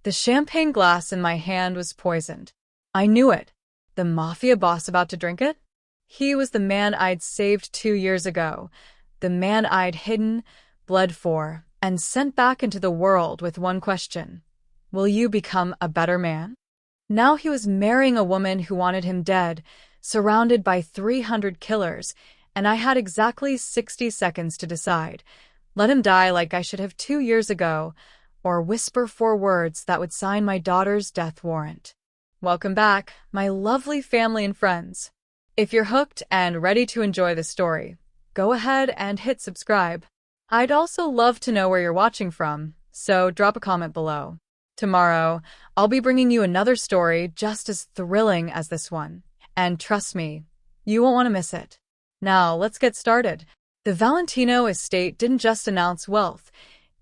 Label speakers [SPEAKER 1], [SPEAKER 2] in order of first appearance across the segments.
[SPEAKER 1] The champagne glass in my hand was poisoned. I knew it. The Mafia boss about to drink it? He was the man I'd saved 2 years ago, the man I'd hidden, bled for, and sent back into the world with one question. Will you become a better man? Now he was marrying a woman who wanted him dead, surrounded by 300 killers, and I had exactly 60 seconds to decide. Let him die like I should have 2 years ago, or whisper 4 words that would sign my daughter's death warrant. Welcome back, my lovely family and friends. If you're hooked and ready to enjoy the story, go ahead and hit subscribe. I'd also love to know where you're watching from, so drop a comment below. Tomorrow, I'll be bringing you another story just as thrilling as this one. And trust me, you won't want to miss it. Now, let's get started. The Valentino estate didn't just announce wealth.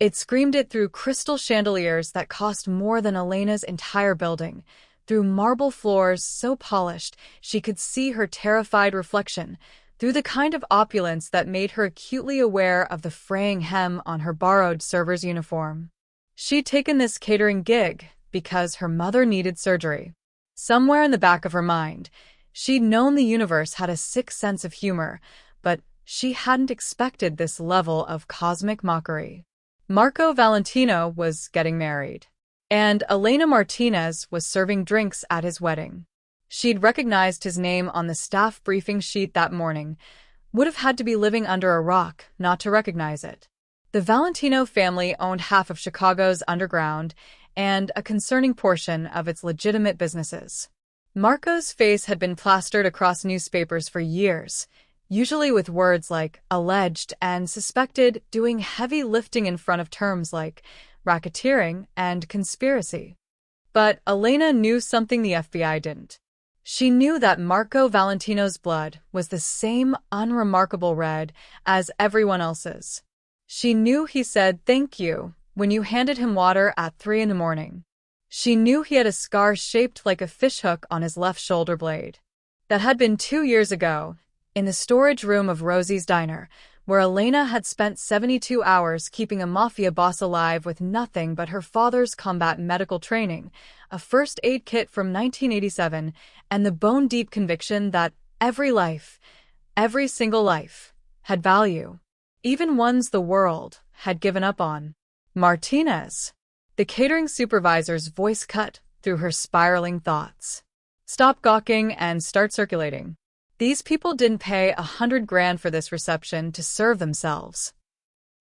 [SPEAKER 1] It screamed it through crystal chandeliers that cost more than Elena's entire building, through marble floors so polished she could see her terrified reflection, through the kind of opulence that made her acutely aware of the fraying hem on her borrowed server's uniform. She'd taken this catering gig because her mother needed surgery. Somewhere in the back of her mind, she'd known the universe had a sick sense of humor, but she hadn't expected this level of cosmic mockery. Marco Valentino was getting married, and Elena Martinez was serving drinks at his wedding. She'd recognized his name on the staff briefing sheet that morning, would have had to be living under a rock not to recognize it. The Valentino family owned half of Chicago's underground and a concerning portion of its legitimate businesses. Marco's face had been plastered across newspapers for years, usually with words like alleged and suspected, doing heavy lifting in front of terms like racketeering and conspiracy. But Elena knew something the FBI didn't. She knew that Marco Valentino's blood was the same unremarkable red as everyone else's. She knew he said thank you when you handed him water at 3 a.m. She knew he had a scar shaped like a fishhook on his left shoulder blade. That had been 2 years ago, in the storage room of Rosie's diner, where Elena had spent 72 hours keeping a Mafia boss alive with nothing but her father's combat medical training, a first aid kit from 1987, and the bone-deep conviction that every life, every single life, had value, even ones the world had given up on. Martinez. The catering supervisor's voice cut through her spiraling thoughts. Stop gawking and start circulating. These people didn't pay $100,000 for this reception to serve themselves.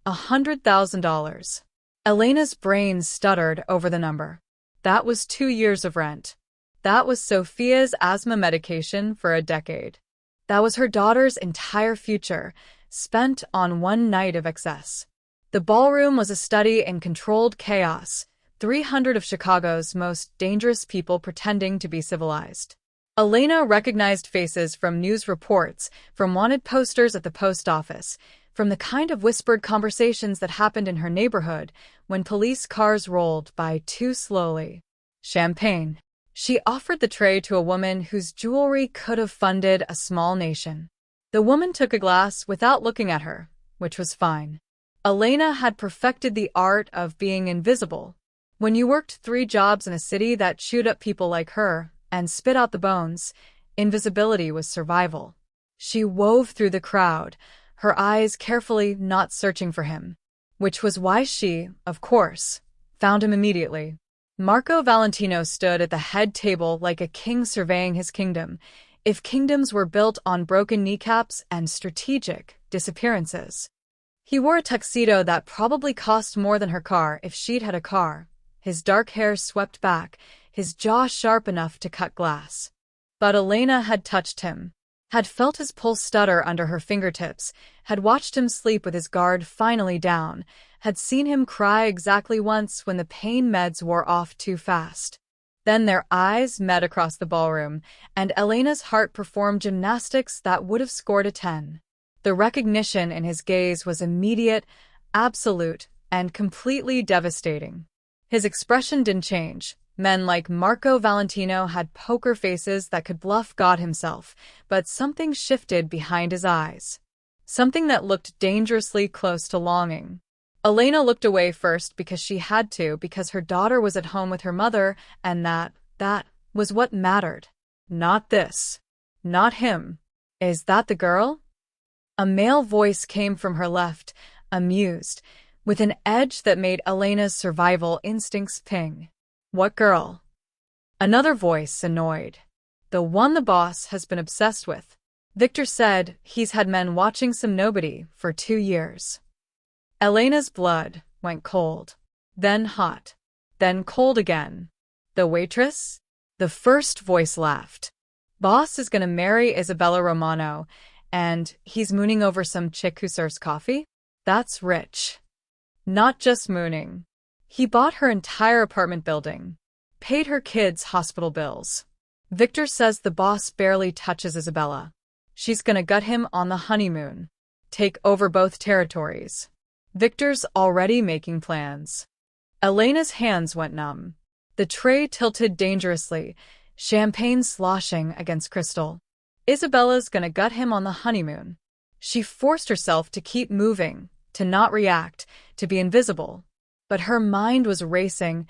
[SPEAKER 1] $100,000. Elena's brain stuttered over the number. That was 2 years of rent. That was Sophia's asthma medication for a decade. That was her daughter's entire future, spent on one night of excess. The ballroom was a study in controlled chaos, 300 of Chicago's most dangerous people pretending to be civilized. Elena recognized faces from news reports, from wanted posters at the post office, from the kind of whispered conversations that happened in her neighborhood when police cars rolled by too slowly. Champagne. She offered the tray to a woman whose jewelry could have funded a small nation. The woman took a glass without looking at her, which was fine. Elena had perfected the art of being invisible. When you worked 3 jobs in a city that chewed up people like her and spit out the bones, invisibility was survival. She wove through the crowd, her eyes carefully not searching for him, which was why she, of course, found him immediately. Marco Valentino stood at the head table like a king surveying his kingdom, if kingdoms were built on broken kneecaps and strategic disappearances. He wore a tuxedo that probably cost more than her car if she'd had a car, his dark hair swept back, his jaw sharp enough to cut glass. But Elena had touched him, had felt his pulse stutter under her fingertips, had watched him sleep with his guard finally down, had seen him cry exactly once when the pain meds wore off too fast. Then their eyes met across the ballroom, and Elena's heart performed gymnastics that would have scored a 10. The recognition in his gaze was immediate, absolute, and completely devastating. His expression didn't change. Men like Marco Valentino had poker faces that could bluff God himself, but something shifted behind his eyes. Something that looked dangerously close to longing. Elena looked away first because she had to, because her daughter was at home with her mother, and that was what mattered. Not this. Not him. Is that the girl? A male voice came from her left, amused, with an edge that made Elena's survival instincts ping. What girl? Another voice, annoyed. The one the boss has been obsessed with. Victor said he's had men watching some nobody for 2 years. Elena's blood went cold, then hot, then cold again. The waitress? The first voice laughed. Boss is gonna marry Isabella Romano, and he's mooning over some chick who serves coffee? That's rich. Not just mooning. He bought her entire apartment building, paid her kids' hospital bills. Victor says the boss barely touches Isabella. She's gonna gut him on the honeymoon, take over both territories. Victor's already making plans. Elena's hands went numb. The tray tilted dangerously, champagne sloshing against crystal. Isabella's gonna gut him on the honeymoon. She forced herself to keep moving, to not react, to be invisible. But her mind was racing,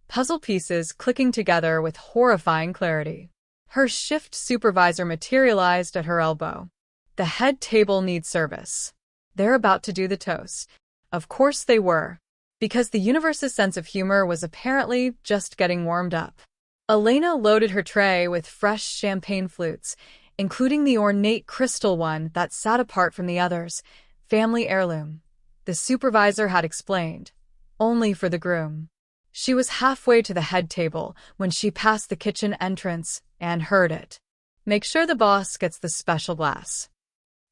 [SPEAKER 1] puzzle pieces clicking together with horrifying clarity. Her shift supervisor materialized at her elbow. The head table needs service. They're about to do the toast. Of course they were, because the universe's sense of humor was apparently just getting warmed up. Elena loaded her tray with fresh champagne flutes, including the ornate crystal one that sat apart from the others, family heirloom. The supervisor had explained, only for the groom. She was halfway to the head table when she passed the kitchen entrance and heard it. Make sure the boss gets the special glass.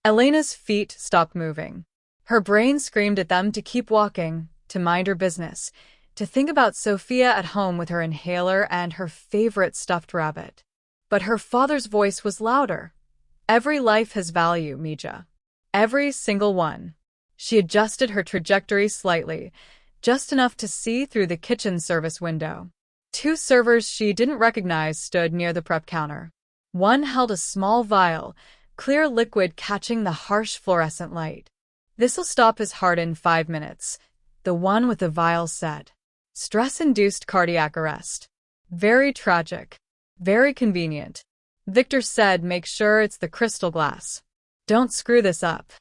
[SPEAKER 1] Elena's feet stopped moving. Her brain screamed at them to keep walking, to mind her business, to think about Sophia at home with her inhaler and her favorite stuffed rabbit. But her father's voice was louder. Every life has value, Mija. Every single one. She adjusted her trajectory slightly, just enough to see through the kitchen service window. 2 servers she didn't recognize stood near the prep counter. One held a small vial, clear liquid catching the harsh fluorescent light. This'll stop his heart in 5 minutes, the one with the vial said. Stress-induced cardiac arrest. Very tragic. Very convenient. Victor said make sure it's the crystal glass. Don't screw this up.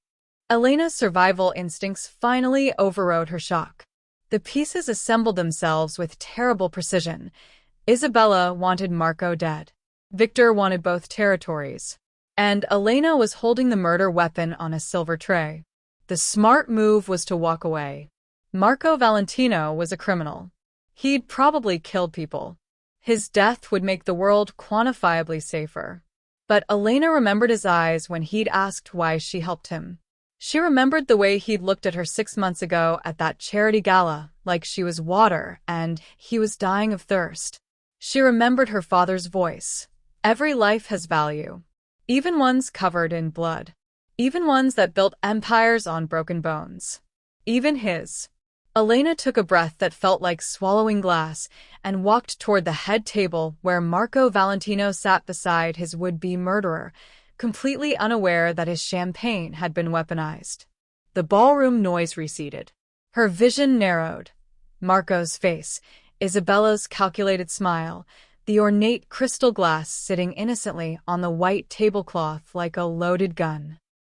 [SPEAKER 1] Elena's survival instincts finally overrode her shock. The pieces assembled themselves with terrible precision. Isabella wanted Marco dead. Victor wanted both territories. And Elena was holding the murder weapon on a silver tray. The smart move was to walk away. Marco Valentino was a criminal. He'd probably killed people. His death would make the world quantifiably safer. But Elena remembered his eyes when he'd asked why she helped him. She remembered the way he'd looked at her 6 months ago at that charity gala, like she was water and he was dying of thirst. She remembered her father's voice. Every life has value. Even ones covered in blood. Even ones that built empires on broken bones. Even his. Elena took a breath that felt like swallowing glass and walked toward the head table where Marco Valentino sat beside his would-be murderer, completely unaware that his champagne had been weaponized. The ballroom noise receded. Her vision narrowed. Marco's face, Isabella's calculated smile, the ornate crystal glass sitting innocently on the white tablecloth like a loaded gun.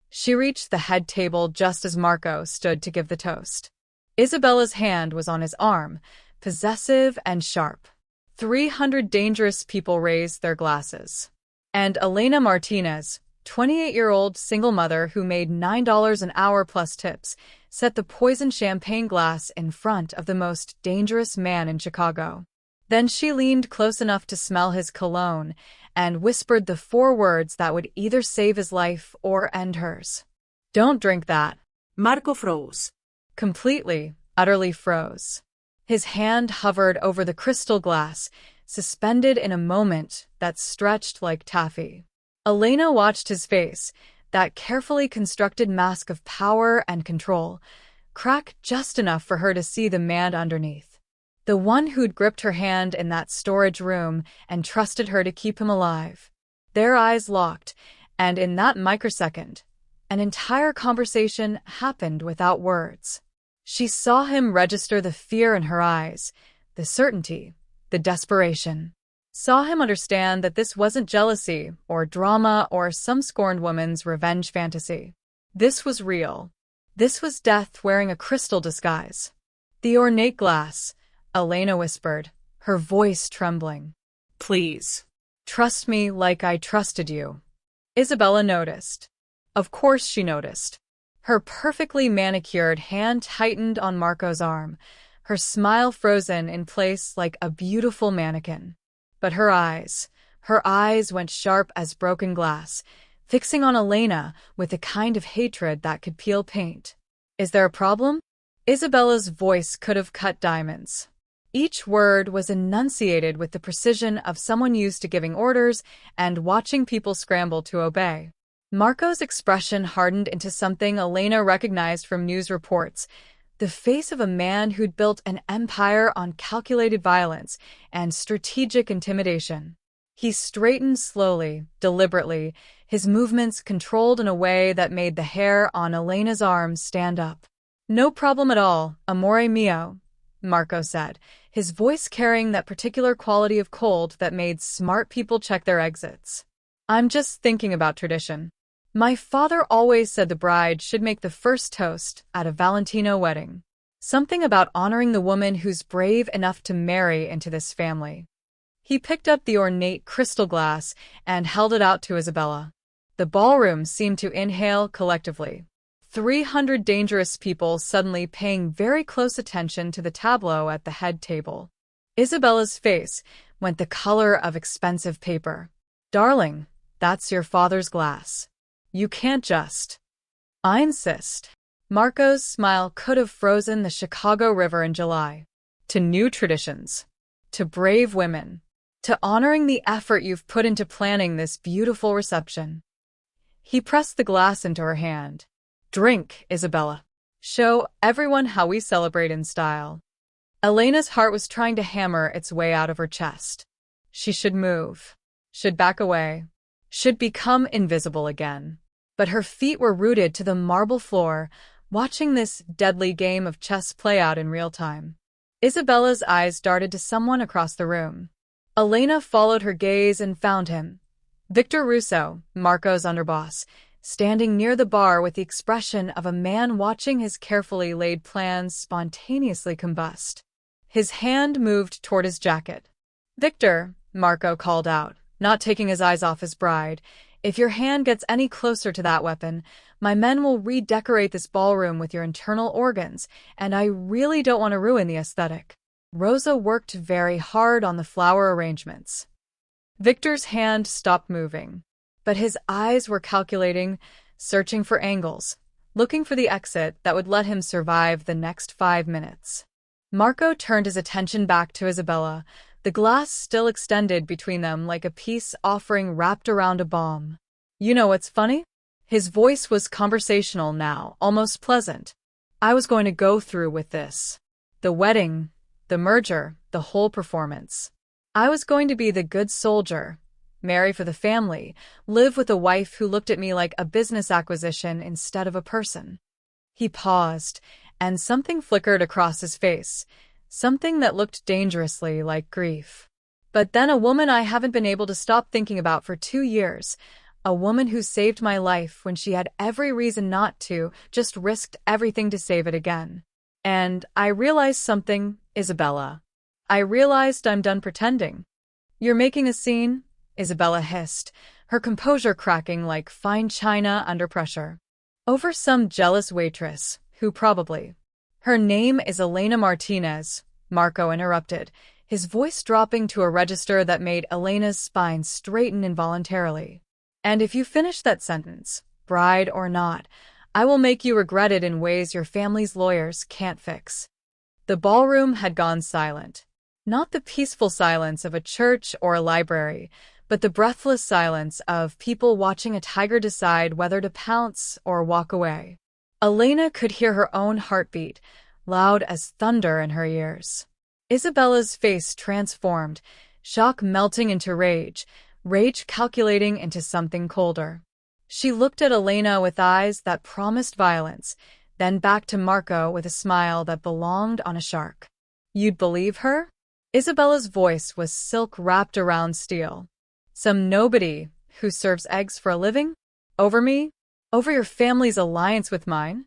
[SPEAKER 1] She reached the head table just as Marco stood to give the toast. Isabella's hand was on his arm, possessive and sharp. 300 dangerous people raised their glasses. And Elena Martinez, 28-year-old single mother who made $9 an hour plus tips, set the poisoned champagne glass in front of the most dangerous man in Chicago. Then she leaned close enough to smell his cologne and whispered the 4 words that would either save his life or end hers. Don't drink that.
[SPEAKER 2] Marco froze.
[SPEAKER 1] Completely, utterly froze. His hand hovered over the crystal glass, suspended in a moment that stretched like taffy. Elena watched his face, that carefully constructed mask of power and control, crack just enough for her to see the man underneath. The one who'd gripped her hand in that storage room and trusted her to keep him alive. Their eyes locked, and in that microsecond, an entire conversation happened without words. She saw him register the fear in her eyes, the certainty, the desperation. Saw him understand that this wasn't jealousy or drama or some scorned woman's revenge fantasy. This was real. This was death wearing a crystal disguise. The ornate glass, Elena whispered, her voice trembling. Please. Trust me like I trusted you. Isabella noticed. Of course she noticed. Her perfectly manicured hand tightened on Marco's arm, her smile frozen in place like a beautiful mannequin. But her eyes went sharp as broken glass, fixing on Elena with a kind of hatred that could peel paint. Is there a problem? Isabella's voice could have cut diamonds. Each word was enunciated with the precision of someone used to giving orders and watching people scramble to obey. Marco's expression hardened into something Elena recognized from news reports, the face of a man who'd built an empire on calculated violence and strategic intimidation. He straightened slowly, deliberately, his movements controlled in a way that made the hair on Elena's arms stand up. No problem at all, amore mio, Marco said, his voice carrying that particular quality of cold that made smart people check their exits. I'm just thinking about tradition. My father always said the bride should make the first toast at a Valentino wedding. Something about honoring the woman who's brave enough to marry into this family. He picked up the ornate crystal glass and held it out to Isabella. The ballroom seemed to inhale collectively. 300 dangerous people suddenly paying very close attention to the tableau at the head table. Isabella's face went the color of expensive paper. Darling, that's your father's glass. You can't just. I insist. Marco's smile could have frozen the Chicago River in July. To new traditions. To brave women. To honoring the effort you've put into planning this beautiful reception. He pressed the glass into her hand. Drink, Isabella. Show everyone how we celebrate in style. Elena's heart was trying to hammer its way out of her chest. She should move. Should back away. Should become invisible again. But her feet were rooted to the marble floor, watching this deadly game of chess play out in real time. Isabella's eyes darted to someone across the room. Elena followed her gaze and found him. Victor Russo, Marco's underboss, standing near the bar with the expression of a man watching his carefully laid plans spontaneously combust. His hand moved toward his jacket. Victor, Marco called out, not taking his eyes off his bride, if your hand gets any closer to that weapon, my men will redecorate this ballroom with your internal organs, and I really don't want to ruin the aesthetic. Rosa worked very hard on the flower arrangements. Victor's hand stopped moving, but his eyes were calculating, searching for angles, looking for the exit that would let him survive the next 5 minutes. Marco turned his attention back to Isabella, the glass still extended between them like a peace offering wrapped around a bomb. You know what's funny? His voice was conversational now, almost pleasant. I was going to go through with this. The wedding, the merger, the whole performance. I was going to be the good soldier, marry for the family, live with a wife who looked at me like a business acquisition instead of a person. He paused, and something flickered across his face. Something that looked dangerously like grief. But then a woman I haven't been able to stop thinking about for 2 years. A woman who saved my life when she had every reason not to, just risked everything to save it again. And I realized something, Isabella. I realized I'm done pretending. You're making a scene? Isabella hissed, her composure cracking like fine china under pressure. Over some jealous waitress, who probably. Her name is Elena Martinez, Marco interrupted, his voice dropping to a register that made Elena's spine straighten involuntarily. And if you finish that sentence, bride or not, I will make you regret it in ways your family's lawyers can't fix. The ballroom had gone silent. Not the peaceful silence of a church or a library, but the breathless silence of people watching a tiger decide whether to pounce or walk away. Elena could hear her own heartbeat, loud as thunder in her ears. Isabella's face transformed, shock melting into rage calculating into something colder. She looked at Elena with eyes that promised violence, then back to Marco with a smile that belonged on a shark. You'd believe her? Isabella's voice was silk wrapped around steel. Some nobody who serves eggs for a living? Over me? Over your family's alliance with mine?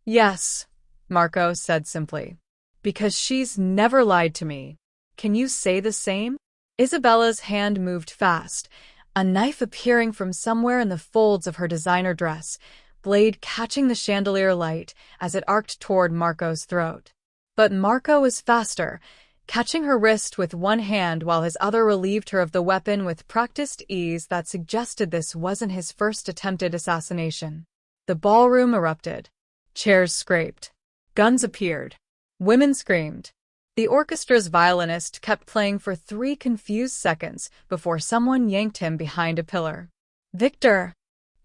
[SPEAKER 1] Yes, Marco said simply. Because she's never lied to me. Can you say the same? Isabella's hand moved fast, a knife appearing from somewhere in the folds of her designer dress, blade catching the chandelier light as it arced toward Marco's throat. But Marco was faster, catching her wrist with one hand while his other relieved her of the weapon with practiced ease that suggested this wasn't his first attempted assassination. The ballroom erupted. Chairs scraped. Guns appeared. Women screamed. The orchestra's violinist kept playing for 3 confused seconds before someone yanked him behind a pillar. Victor!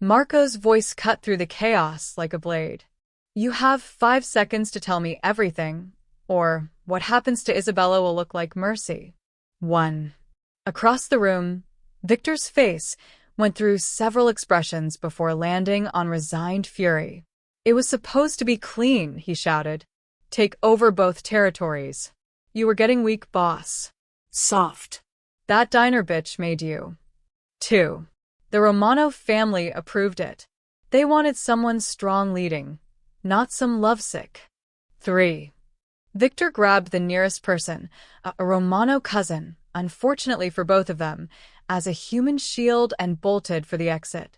[SPEAKER 1] Marco's voice cut through the chaos like a blade. You have 5 seconds to tell me everything, or what happens to Isabella will look like mercy. 1. Across the room, Victor's face went through several expressions before landing on resigned fury. It was supposed to be clean, he shouted. Take over both territories. You were getting weak, boss. Soft. That diner bitch made you. 2. The Romano family approved it. They wanted someone strong leading, not some lovesick. 3. Victor grabbed the nearest person, a Romano cousin, unfortunately for both of them, as a human shield and bolted for the exit.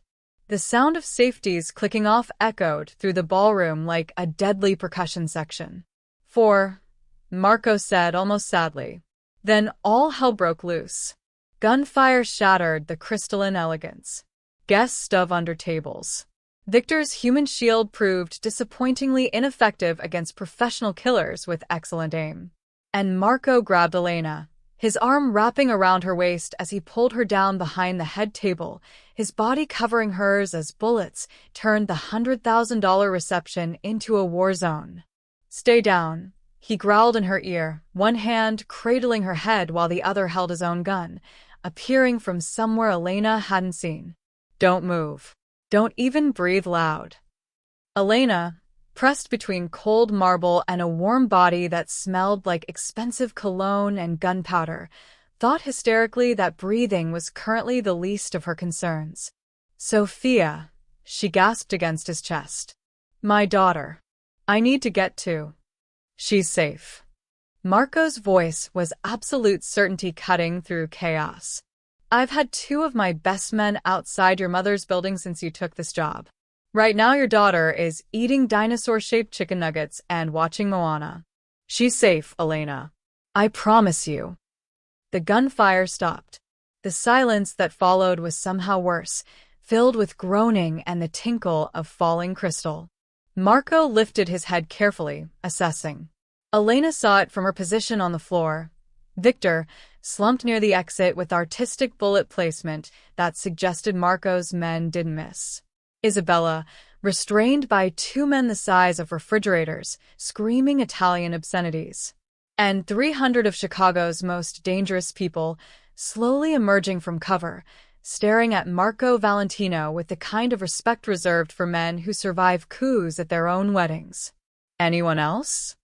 [SPEAKER 1] The sound of safeties clicking off echoed through the ballroom like a deadly percussion section. 4. Marco said almost sadly. Then all hell broke loose. Gunfire shattered the crystalline elegance. Guests dove under tables. Victor's human shield proved disappointingly ineffective against professional killers with excellent aim. And Marco grabbed Elena, his arm wrapping around her waist as he pulled her down behind the head table, his body covering hers as bullets turned the $100,000 reception into a war zone. Stay down, he growled in her ear, one hand cradling her head while the other held his own gun, appearing from somewhere Elena hadn't seen. Don't move. Don't even breathe loud. Elena, pressed between cold marble and a warm body that smelled like expensive cologne and gunpowder, thought hysterically that breathing was currently the least of her concerns. Sophia, she gasped against his chest. My daughter. I need to get to. She's safe. Marco's voice was absolute certainty cutting through chaos. I've had 2 of my best men outside your mother's building since you took this job. Right now your daughter is eating dinosaur-shaped chicken nuggets and watching Moana. She's safe, Elena. I promise you. The gunfire stopped. The silence that followed was somehow worse, filled with groaning and the tinkle of falling crystal. Marco lifted his head carefully, assessing. Elena saw it from her position on the floor. Victor, slumped near the exit with artistic bullet placement that suggested Marco's men didn't miss. Isabella, restrained by 2 men the size of refrigerators, screaming Italian obscenities. And 300 of Chicago's most dangerous people, slowly emerging from cover, staring at Marco Valentino with the kind of respect reserved for men who survive coups at their own weddings. Anyone else?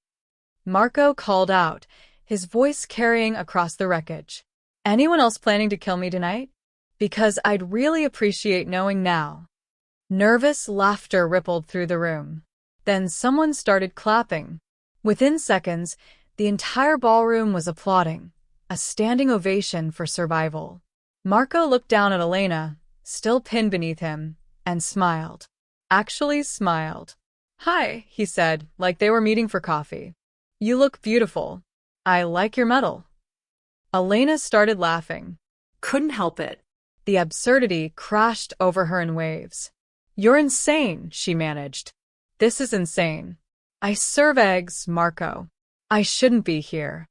[SPEAKER 1] Marco called out, his voice carrying across the wreckage. Anyone else planning to kill me tonight? Because I'd really appreciate knowing now. Nervous laughter rippled through the room. Then someone started clapping. Within seconds, the entire ballroom was applauding, a standing ovation for survival. Marco looked down at Elena, still pinned beneath him, and smiled. Actually smiled. Hi, he said, like they were meeting for coffee. You look beautiful. I like your medal. Elena started laughing. Couldn't help it. The absurdity crashed over her in waves. You're insane, she managed. This is insane. I serve eggs, Marco. I shouldn't be here.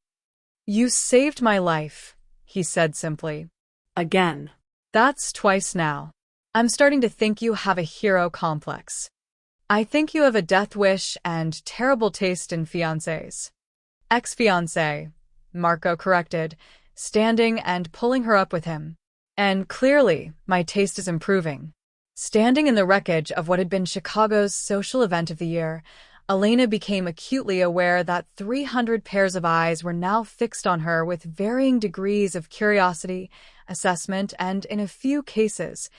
[SPEAKER 1] You saved my life, he said simply. Again. That's twice now. I'm starting to think you have a hero complex. I think you have a death wish and terrible taste in fiancés. Ex-fiancé, Marco corrected, standing and pulling her up with him. And clearly, my taste is improving. Standing in the wreckage of what had been Chicago's social event of the year, Elena became acutely aware that 300 pairs of eyes were now fixed on her with varying degrees of curiosity, assessment, and, in a few cases,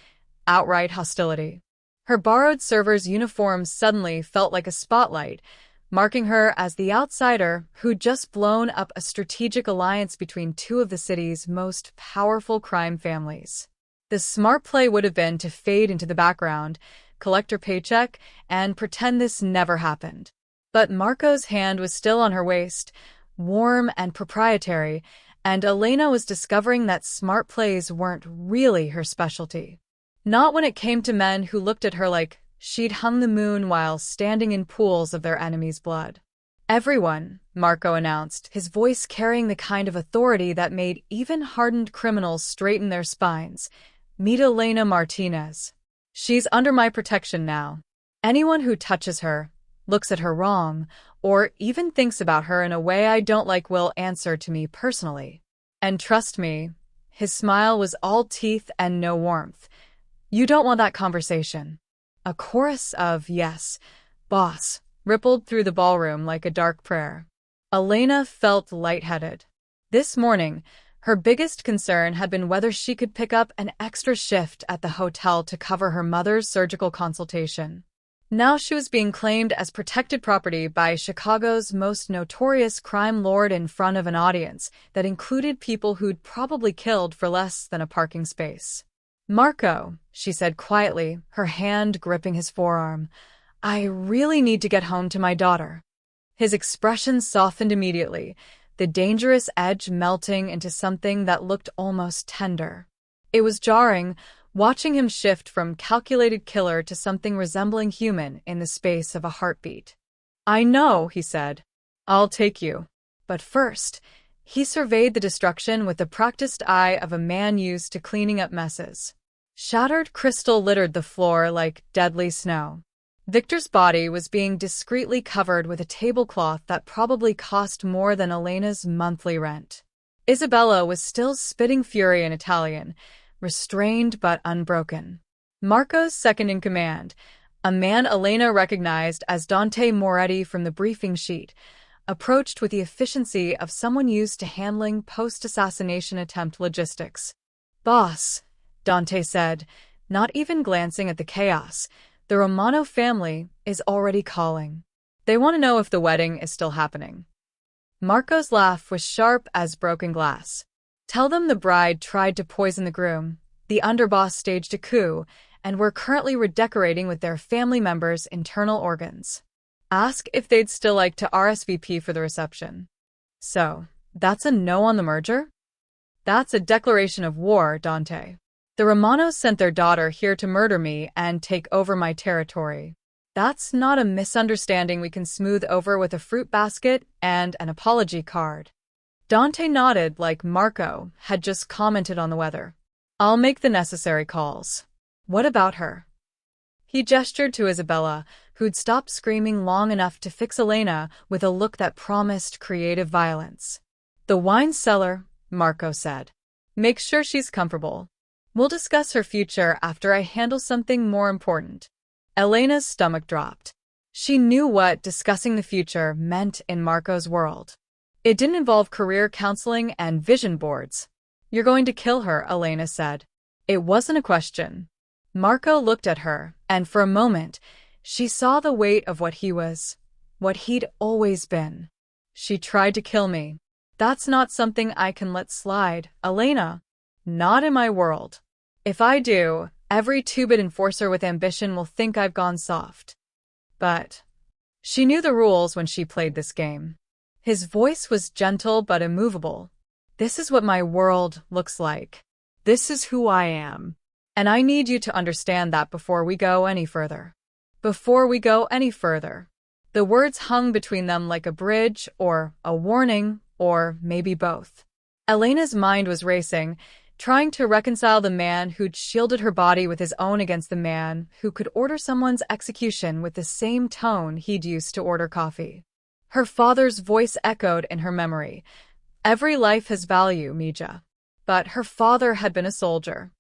[SPEAKER 1] outright hostility. Her borrowed server's uniform suddenly felt like a spotlight, marking her as the outsider who'd just blown up a strategic alliance between two of the city's most powerful crime families. The smart play would have been to fade into the background, collect her paycheck, and pretend this never happened. But Marco's hand was still on her waist, warm and proprietary, and Elena was discovering that smart plays weren't really her specialty. Not when it came to men who looked at her like she'd hung the moon while standing in pools of their enemy's blood. "Everyone," Marco announced, his voice carrying the kind of authority that made even hardened criminals straighten their spines. "Meet Elena Martinez. She's under my protection now. Anyone who touches her, looks at her wrong, or even thinks about her in a way I don't like will answer to me personally. And trust me," his smile was all teeth and no warmth, "you don't want that conversation." A chorus of "yes, boss," rippled through the ballroom like a dark prayer. Elena felt lightheaded. This morning, her biggest concern had been whether she could pick up an extra shift at the hotel to cover her mother's surgical consultation. Now she was being claimed as protected property by Chicago's most notorious crime lord in front of an audience that included people who'd probably killed for less than a parking space. "Marco," she said quietly, her hand gripping his forearm, "I really need to get home to my daughter." His expression softened immediately, the dangerous edge melting into something that looked almost tender. It was jarring, watching him shift from calculated killer to something resembling human in the space of a heartbeat. "I know," he said. "I'll take you." But first, he surveyed the destruction with the practiced eye of a man used to cleaning up messes. Shattered crystal littered the floor like deadly snow. Victor's body was being discreetly covered with a tablecloth that probably cost more than Elena's monthly rent. Isabella was still spitting fury in Italian, restrained but unbroken. Marco's second-in-command, a man Elena recognized as Dante Moretti from the briefing sheet, approached with the efficiency of someone used to handling post-assassination attempt logistics. "Boss," Dante said, not even glancing at the chaos, "the Romano family is already calling. They want to know if the wedding is still happening." Marco's laugh was sharp as broken glass. "Tell them the bride tried to poison the groom, the underboss staged a coup, and we're currently redecorating with their family members' internal organs. Ask if they'd still like to RSVP for the reception." "So, that's a no on the merger?" "That's a declaration of war, Dante. The Romanos sent their daughter here to murder me and take over my territory. That's not a misunderstanding we can smooth over with a fruit basket and an apology card." Dante nodded like Marco had just commented on the weather. "I'll make the necessary calls. What about her?" He gestured to Isabella, who'd stopped screaming long enough to fix Elena with a look that promised creative violence. "The wine cellar," Marco said. "Make sure she's comfortable. We'll discuss her future after I handle something more important." Elena's stomach dropped. She knew what discussing the future meant in Marco's world. It didn't involve career counseling and vision boards. "You're going to kill her," Elena said. It wasn't a question. Marco looked at her, and for a moment, she saw the weight of what he was, what he'd always been. "She tried to kill me. That's not something I can let slide, Elena. Not in my world. If I do, every two-bit enforcer with ambition will think I've gone soft." But she knew the rules when she played this game. His voice was gentle but immovable. "This is what my world looks like. This is who I am. And I need you to understand that before we go any further." Before we go any further. The words hung between them like a bridge or a warning or maybe both. Elena's mind was racing, trying to reconcile the man who'd shielded her body with his own against the man who could order someone's execution with the same tone he'd used to order coffee. Her father's voice echoed in her memory. "Every life has value, Mija." But her father had been a soldier.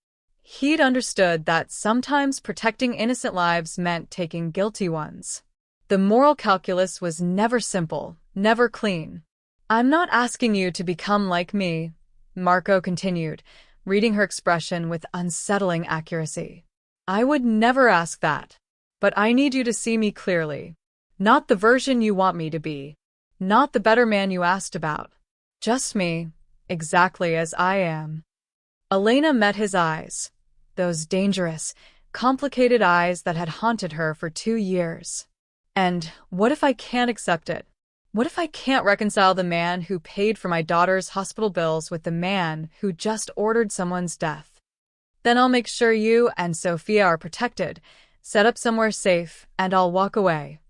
[SPEAKER 1] He'd understood that sometimes protecting innocent lives meant taking guilty ones. The moral calculus was never simple, never clean. "I'm not asking you to become like me," Marco continued, reading her expression with unsettling accuracy. "I would never ask that. But I need you to see me clearly. Not the version you want me to be. Not the better man you asked about. Just me, exactly as I am." Elena met his eyes, those dangerous, complicated eyes that had haunted her for 2 years. "And what if I can't accept it? What if I can't reconcile the man who paid for my daughter's hospital bills with the man who just ordered someone's death? Then I'll make sure you and Sophia are protected, set up somewhere safe, and I'll walk away."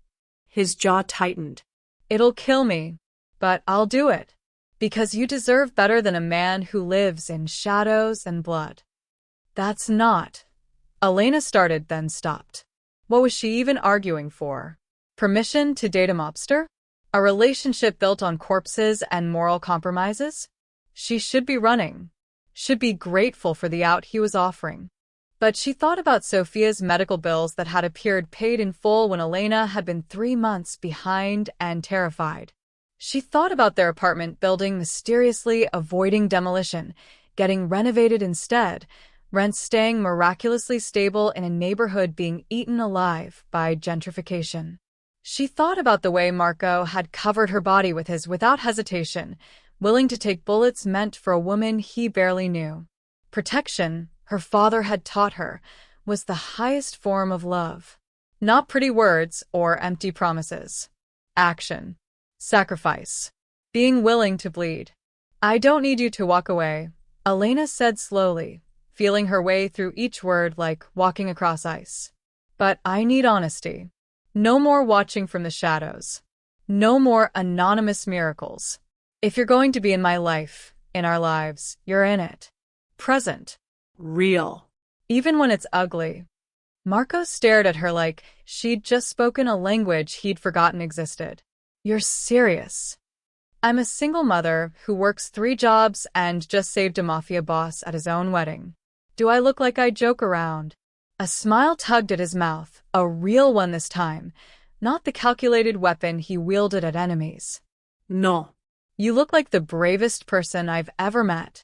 [SPEAKER 2] His jaw tightened.
[SPEAKER 1] "It'll kill me, but I'll do it. Because you deserve better than a man who lives in shadows and blood." "That's not..." Elena started, then stopped. What was she even arguing for? Permission to date a mobster? A relationship built on corpses and moral compromises? She should be running. Should be grateful for the out he was offering. But she thought about Sophia's medical bills that had appeared paid in full when Elena had been 3 months behind, and terrified. She thought about their apartment building mysteriously avoiding demolition, getting renovated instead, rents staying miraculously stable in a neighborhood being eaten alive by gentrification. She thought about the way Marco had covered her body with his without hesitation, willing to take bullets meant for a woman he barely knew. Protection, her father had taught her, was the highest form of love. Not pretty words or empty promises. Action. Sacrifice. Being willing to bleed. "I don't need you to walk away," Elena said slowly, feeling her way through each word like walking across ice. "But I need honesty. No more watching from the shadows. No more anonymous miracles. If you're going to be in my life, in our lives, you're in it. Present.
[SPEAKER 2] Real.
[SPEAKER 1] Even when it's ugly." Marco stared at her like she'd just spoken a language he'd forgotten existed. "You're serious?" "I'm a single mother who works 3 jobs and just saved a Mafia boss at his own wedding. Do I look like I joke around?" A smile tugged at his mouth, a real one this time, not the calculated weapon he wielded at enemies.
[SPEAKER 2] "No.
[SPEAKER 1] You look like the bravest person I've ever met.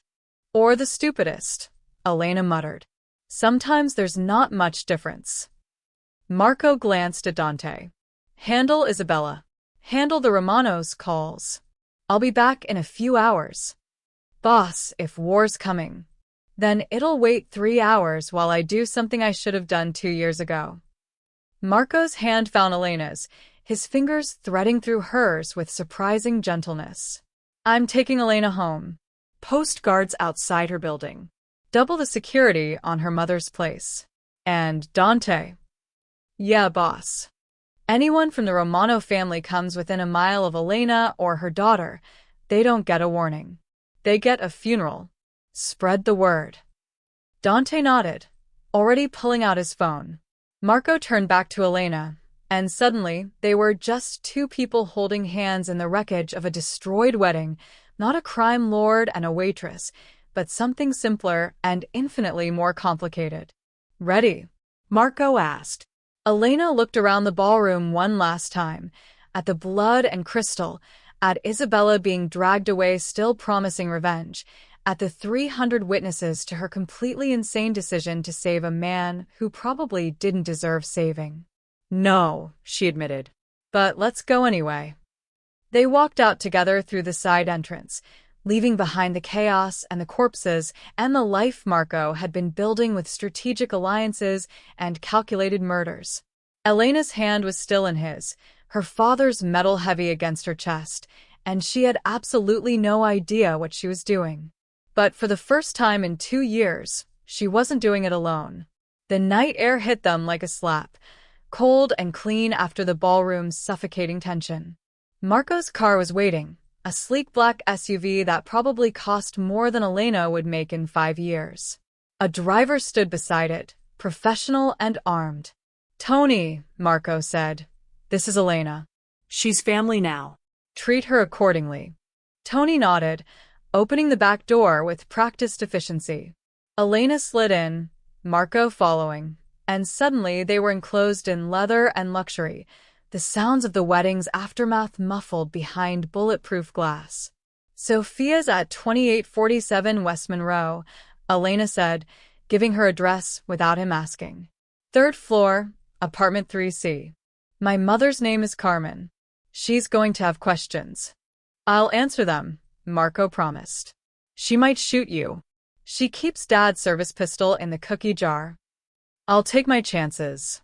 [SPEAKER 1] Or the stupidest," Elena muttered. "Sometimes there's not much difference." Marco glanced at Dante. "Handle Isabella. Handle the Romanos' calls. I'll be back in a few hours." "Boss, if war's coming, then it'll wait 3 hours while I do something I should have done 2 years ago." Marco's hand found Elena's, his fingers threading through hers with surprising gentleness. "I'm taking Elena home. Post guards outside her building. Double the security on her mother's place. And Dante." "Yeah, boss. Anyone from the Romano family comes within a mile of Elena or her daughter, they don't get a warning. They get a funeral. Spread the word." Dante nodded, already pulling out his phone. Marco turned back to Elena, and suddenly they were just 2 people holding hands in the wreckage of a destroyed wedding, not a crime lord and a waitress, but something simpler and infinitely more complicated. "Ready?" Marco asked. Elena looked around the ballroom one last time, at the blood and crystal, at Isabella being dragged away still promising revenge, at the 300 witnesses to her completely insane decision to save a man who probably didn't deserve saving. "No," she admitted. "But let's go anyway." They walked out together through the side entrance, leaving behind the chaos and the corpses and the life Marco had been building with strategic alliances and calculated murders. Elena's hand was still in his, her father's metal heavy against her chest, and she had absolutely no idea what she was doing. But for the first time in 2 years, she wasn't doing it alone. The night air hit them like a slap, cold and clean after the ballroom's suffocating tension. Marco's car was waiting, a sleek black SUV that probably cost more than Elena would make in 5 years. A driver stood beside it, professional and armed. "Tony," Marco said. "This is Elena.
[SPEAKER 2] She's family now.
[SPEAKER 1] Treat her accordingly." Tony nodded, opening the back door with practiced efficiency. Elena slid in, Marco following. And suddenly they were enclosed in leather and luxury, the sounds of the wedding's aftermath muffled behind bulletproof glass. Sophia's at 2847 West Monroe, Elena said, giving her address without him asking. Third floor, apartment 3C. My mother's name is Carmen. She's going to have questions. I'll answer them, Marco promised. She might shoot you. She keeps Dad's service pistol in the cookie jar. I'll take my chances.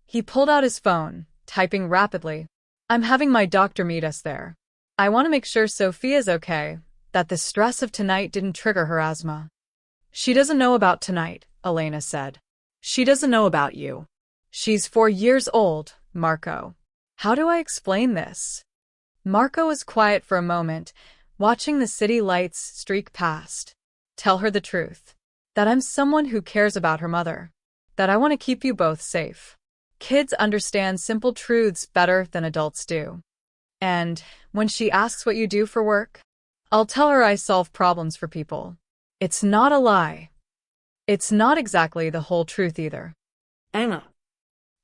[SPEAKER 1] He pulled out his phone, typing rapidly. I'm having my doctor meet us there. I want to make sure Sophia's okay, that the stress of tonight didn't trigger her asthma. She doesn't know about tonight, Elena said.
[SPEAKER 2] She doesn't know about you.
[SPEAKER 1] She's 4 years old, Marco. How do I explain this? Marco was quiet for a moment, watching the city lights streak past. Tell her the truth. That I'm someone who cares about her mother. That I want to keep you both safe. Kids understand simple truths better than adults do. And when she asks what you do for work, I'll tell her I solve problems for people. It's not a lie. It's not exactly the whole truth either.
[SPEAKER 2] Anna.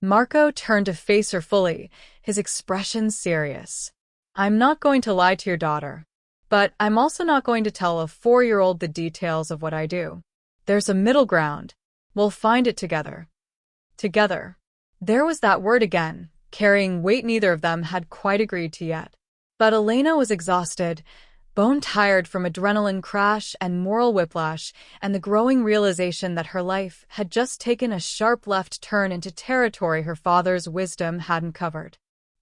[SPEAKER 1] Marco turned to face her fully, his expression serious. I'm not going to lie to your daughter. But I'm also not going to tell a 4-year-old the details of what I do. There's a middle ground. We'll find it together. Together. There was that word again, carrying weight neither of them had quite agreed to yet. But Elena was exhausted, bone-tired from adrenaline crash and moral whiplash and the growing realization that her life had just taken a sharp left turn into territory her father's wisdom hadn't covered.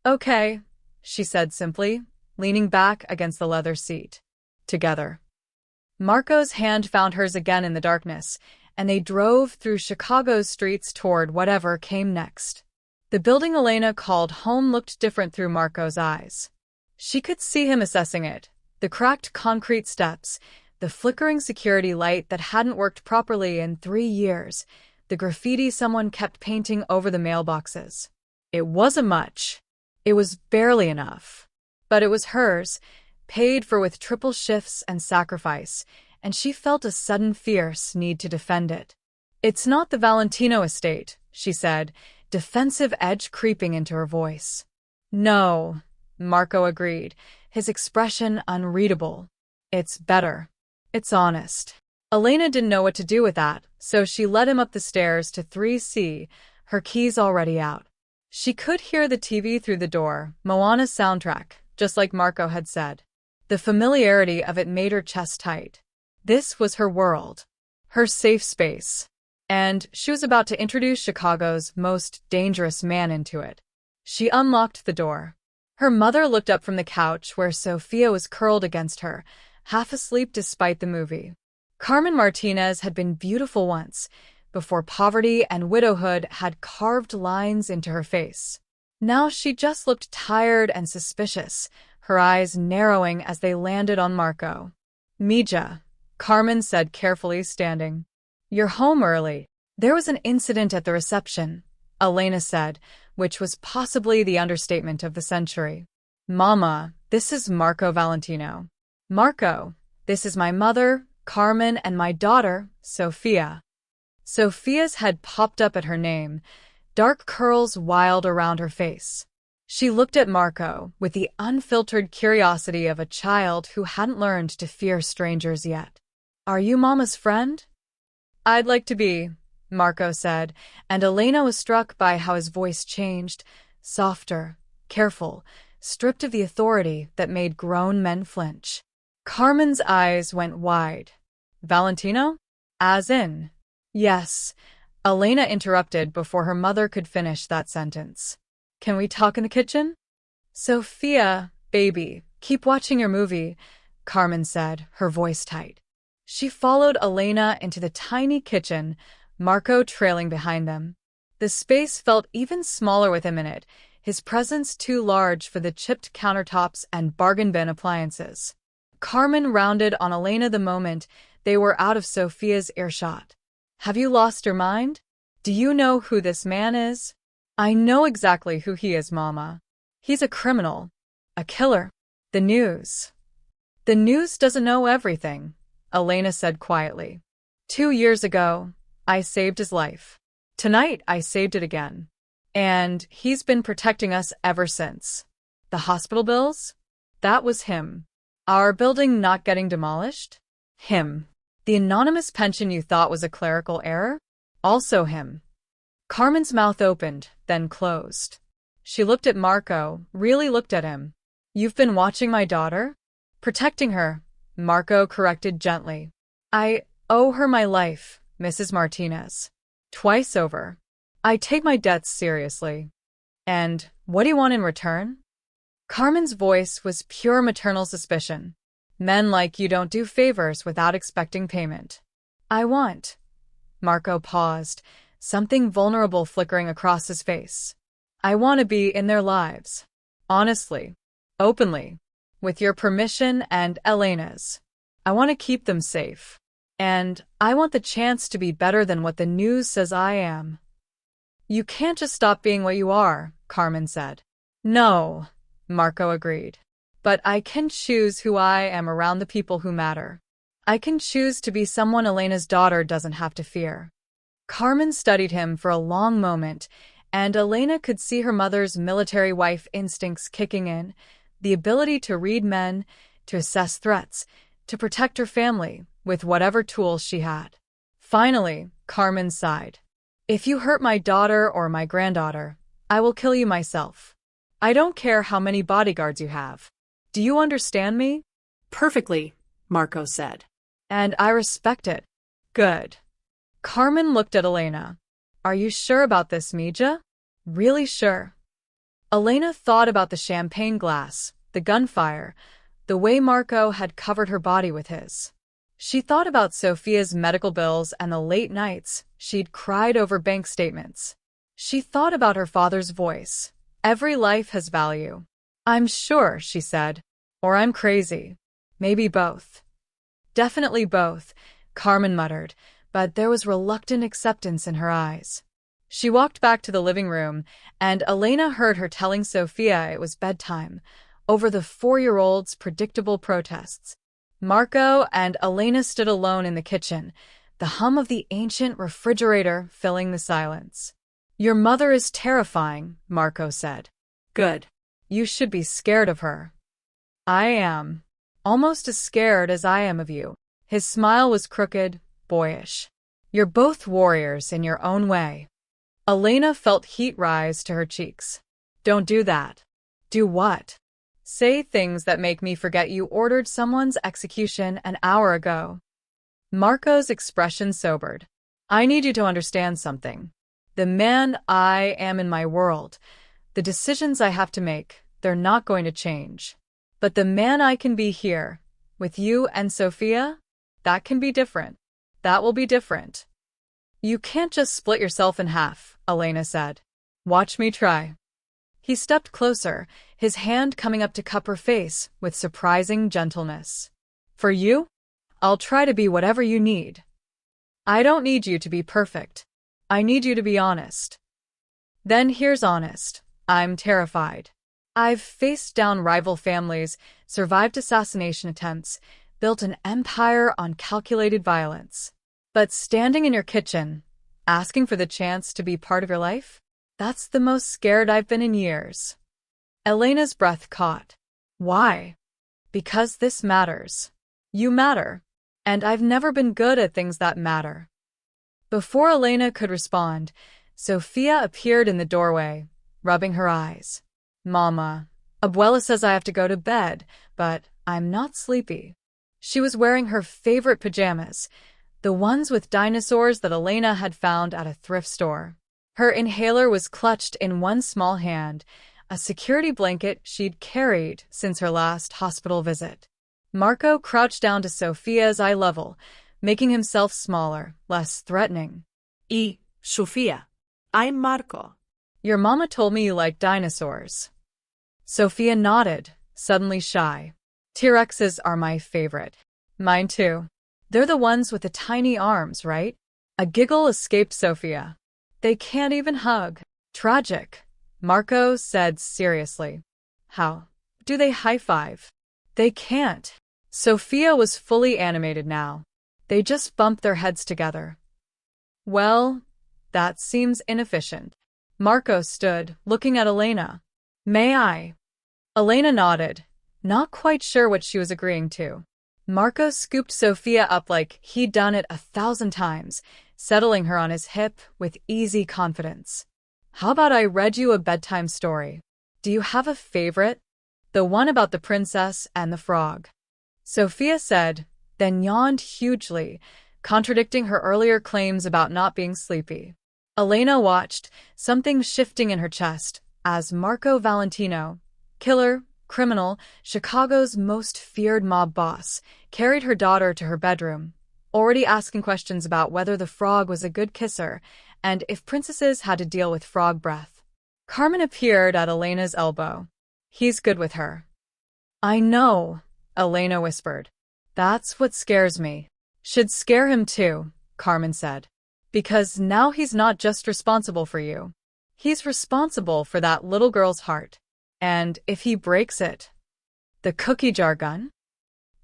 [SPEAKER 1] Okay, she said simply, leaning back against the leather seat. Together. Marco's hand found hers again in the darkness, and they drove through Chicago's streets toward whatever came next. The building Elena called home looked different through Marco's eyes. She could see him assessing it. The cracked concrete steps, the flickering security light that hadn't worked properly in 3 years, the graffiti someone kept painting over the mailboxes. It wasn't much. It was barely enough. But it was hers, paid for with triple shifts and sacrifice, and she felt a sudden fierce need to defend it. It's not the Valentino estate, she said, defensive edge creeping into her voice. No, Marco agreed, his expression unreadable. It's better. It's honest. Elena didn't know what to do with that, so she led him up the stairs to 3C, her keys already out. She could hear the TV through the door, Moana's soundtrack, just like Marco had said. The familiarity of it made her chest tight. This was her world, her safe space. And she was about to introduce Chicago's most dangerous man into it. She unlocked the door. Her mother looked up from the couch where Sophia was curled against her, half asleep despite the movie. Carmen Martinez had been beautiful once, before poverty and widowhood had carved lines into her face. Now she just looked tired and suspicious, her eyes narrowing as they landed on Marco. Mija, Carmen said carefully, standing. You're home early. There was an incident at the reception, Elena said, which was possibly the understatement of the century. Mama, this is Marco Valentino. Marco, this is my mother, Carmen, and my daughter, Sophia. Sophia's head popped up at her name, dark curls wild around her face. She looked at Marco with the unfiltered curiosity of a child who hadn't learned to fear strangers yet. Are you Mama's friend? I'd like to be, Marco said, and Elena was struck by how his voice changed, softer, careful, stripped of the authority that made grown men flinch. Carmen's eyes went wide. Valentino? As in? Yes, Elena interrupted before her mother could finish that sentence. Can we talk in the kitchen? Sophia, baby, keep watching your movie, Carmen said, her voice tight. She followed Elena into the tiny kitchen, Marco trailing behind them. The space felt even smaller with him in it, his presence too large for the chipped countertops and bargain bin appliances. Carmen rounded on Elena the moment they were out of Sophia's earshot. Have you lost your mind? Do you know who this man is? I know exactly who he is, Mama. He's a criminal. A killer. The news. The news doesn't know everything, Elena said quietly. 2 years ago, I saved his life. Tonight, I saved it again. And he's been protecting us ever since. The hospital bills? That was him. Our building not getting demolished? Him. The anonymous pension you thought was a clerical error? Also him. Carmen's mouth opened, then closed. She looked at Marco, really looked at him. You've been watching my daughter? Protecting her, Marco corrected gently. I owe her my life, Mrs. Martinez. Twice over. I take my debts seriously. And what do you want in return? Carmen's voice was pure maternal suspicion. Men like you don't do favors without expecting payment. I want. Marco paused, something vulnerable flickering across his face. I want to be in their lives. Honestly. Openly. With your permission and Elena's. I want to keep them safe. And I want the chance to be better than what the news says I am. You can't just stop being what you are, Carmen said. No, Marco agreed. But I can choose who I am around the people who matter. I can choose to be someone Elena's daughter doesn't have to fear. Carmen studied him for a long moment, and Elena could see her mother's military wife instincts kicking in, the ability to read men, to assess threats, to protect her family with whatever tools she had. Finally, Carmen sighed. If you hurt my daughter or my granddaughter, I will kill you myself. I don't care how many bodyguards you have. Do you understand me?
[SPEAKER 2] Perfectly, Marco said.
[SPEAKER 1] And I respect it. Good. Carmen looked at Elena. Are you sure about this, Mija? Really sure. Elena thought about the champagne glass, the gunfire, the way Marco had covered her body with his. She thought about Sophia's medical bills and the late nights she'd cried over bank statements. She thought about her father's voice. Every life has value. I'm sure, she said. Or I'm crazy. Maybe both. Definitely both, Carmen muttered, but there was reluctant acceptance in her eyes. She walked back to the living room, and Elena heard her telling Sophia it was bedtime, over the 4-year-old's predictable protests. Marco and Elena stood alone in the kitchen, the hum of the ancient refrigerator filling the silence. Your mother is terrifying, Marco said. Good. You should be scared of her. I am. Almost as scared as I am of you. His smile was crooked, boyish. You're both warriors in your own way. Elena felt heat rise to her cheeks. Don't do that. Do what? Say things that make me forget you ordered someone's execution an hour ago. Marco's expression sobered. I need you to understand something. The man I am in my world, the decisions I have to make, they're not going to change. But the man I can be here, with you and Sophia, that can be different. That will be different. You can't just split yourself in half, Elena said. Watch me try. He stepped closer, his hand coming up to cup her face with surprising gentleness. For you? I'll try to be whatever you need. I don't need you to be perfect. I need you to be honest. Then here's honest. I'm terrified. I've faced down rival families, survived assassination attempts, built an empire on calculated violence. But standing in your kitchen, asking for the chance to be part of your life? That's the most scared I've been in years. Elena's breath caught. Why? Because this matters. You matter. And I've never been good at things that matter. Before Elena could respond, Sophia appeared in the doorway, rubbing her eyes. Mama, Abuela says I have to go to bed, but I'm not sleepy. She was wearing her favorite pajamas, the ones with dinosaurs that Elena had found at a thrift store. Her inhaler was clutched in one small hand, a security blanket she'd carried since her last hospital visit. Marco crouched down to Sophia's eye level, making himself smaller, less threatening.
[SPEAKER 2] Sophia. I'm Marco.
[SPEAKER 1] Your mama told me you like dinosaurs. Sophia nodded, suddenly shy. T-Rexes are my favorite. Mine too. They're the ones with the tiny arms, right? A giggle escaped Sophia. They can't even hug. Tragic, Marco said seriously. How do they high-five? They can't. Sophia was fully animated now. They just bumped their heads together. Well, that seems inefficient. Marco stood, looking at Elena. May I? Elena nodded, not quite sure what she was agreeing to. Marco scooped Sophia up like he'd done it 1,000 times, settling her on his hip with easy confidence. How about I read you a bedtime story? Do you have a favorite? The one about the princess and the frog. Sophia said, then yawned hugely, contradicting her earlier claims about not being sleepy. Elena watched, something shifting in her chest, as Marco Valentino, killer, criminal, Chicago's most feared mob boss, carried her daughter to her bedroom, already asking questions about whether the frog was a good kisser and if princesses had to deal with frog breath. Carmen appeared at Elena's elbow. He's good with her. I know, Elena whispered. That's what scares me. Should scare him too, Carmen said. Because now he's not just responsible for you. He's responsible for that little girl's heart. And if he breaks it... The cookie jar gun?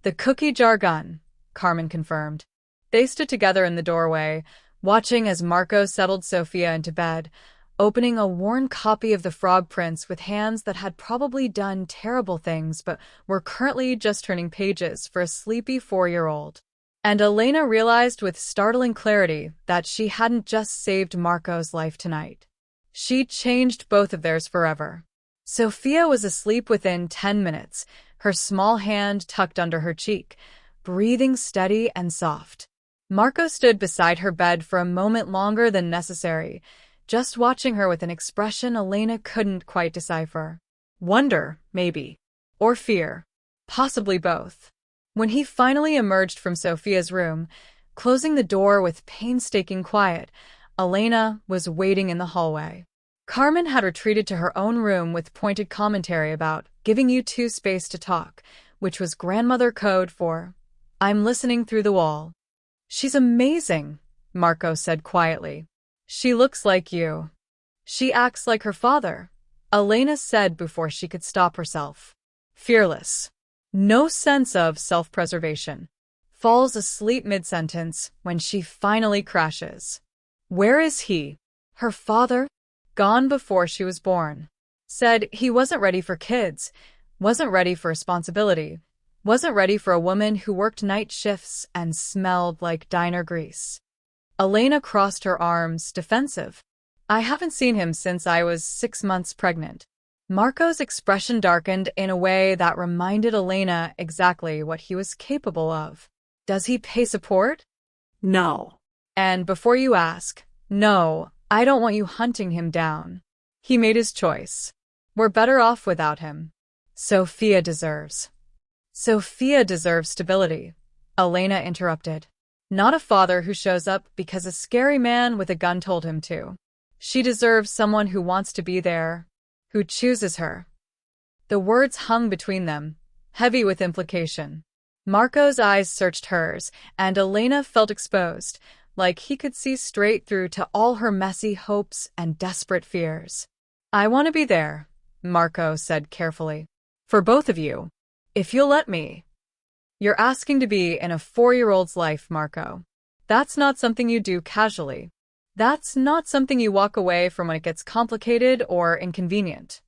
[SPEAKER 1] The cookie jar gun, Carmen confirmed. They stood together in the doorway, watching as Marco settled Sophia into bed, opening a worn copy of The Frog Prince with hands that had probably done terrible things but were currently just turning pages for a sleepy 4-year-old. And Elena realized with startling clarity that she hadn't just saved Marco's life tonight. She'd changed both of theirs forever. Sophia was asleep within 10 minutes, her small hand tucked under her cheek, breathing steady and soft. Marco stood beside her bed for a moment longer than necessary, just watching her with an expression Elena couldn't quite decipher. Wonder, maybe. Or fear. Possibly both. When he finally emerged from Sophia's room, closing the door with painstaking quiet, Elena was waiting in the hallway. Carmen had retreated to her own room with pointed commentary about giving you two space to talk, which was grandmother code for, I'm listening through the wall. She's amazing, Marco said quietly. She looks like you. She acts like her father, Elena said before she could stop herself. Fearless. No sense of self-preservation. Falls asleep mid-sentence when she finally crashes. Where is he? Her father? Gone before she was born. Said he wasn't ready for kids, wasn't ready for responsibility, wasn't ready for a woman who worked night shifts and smelled like diner grease. Elena crossed her arms, defensive. I haven't seen him since I was 6 months pregnant. Marco's expression darkened in a way that reminded Elena exactly what he was capable of. Does he pay support?
[SPEAKER 2] No.
[SPEAKER 1] And before you ask, no, I don't want you hunting him down. He made his choice. We're better off without him. Sophia deserves stability, Elena interrupted. Not a father who shows up because a scary man with a gun told him to. She deserves someone who wants to be there, who chooses her. The words hung between them, heavy with implication. Marco's eyes searched hers, and Elena felt exposed, like he could see straight through to all her messy hopes and desperate fears. I want to be there, Marco said carefully. For both of you. If you'll let me. You're asking to be in a 4-year-old's life, Marco. That's not something you do casually. That's not something you walk away from when it gets complicated or inconvenient.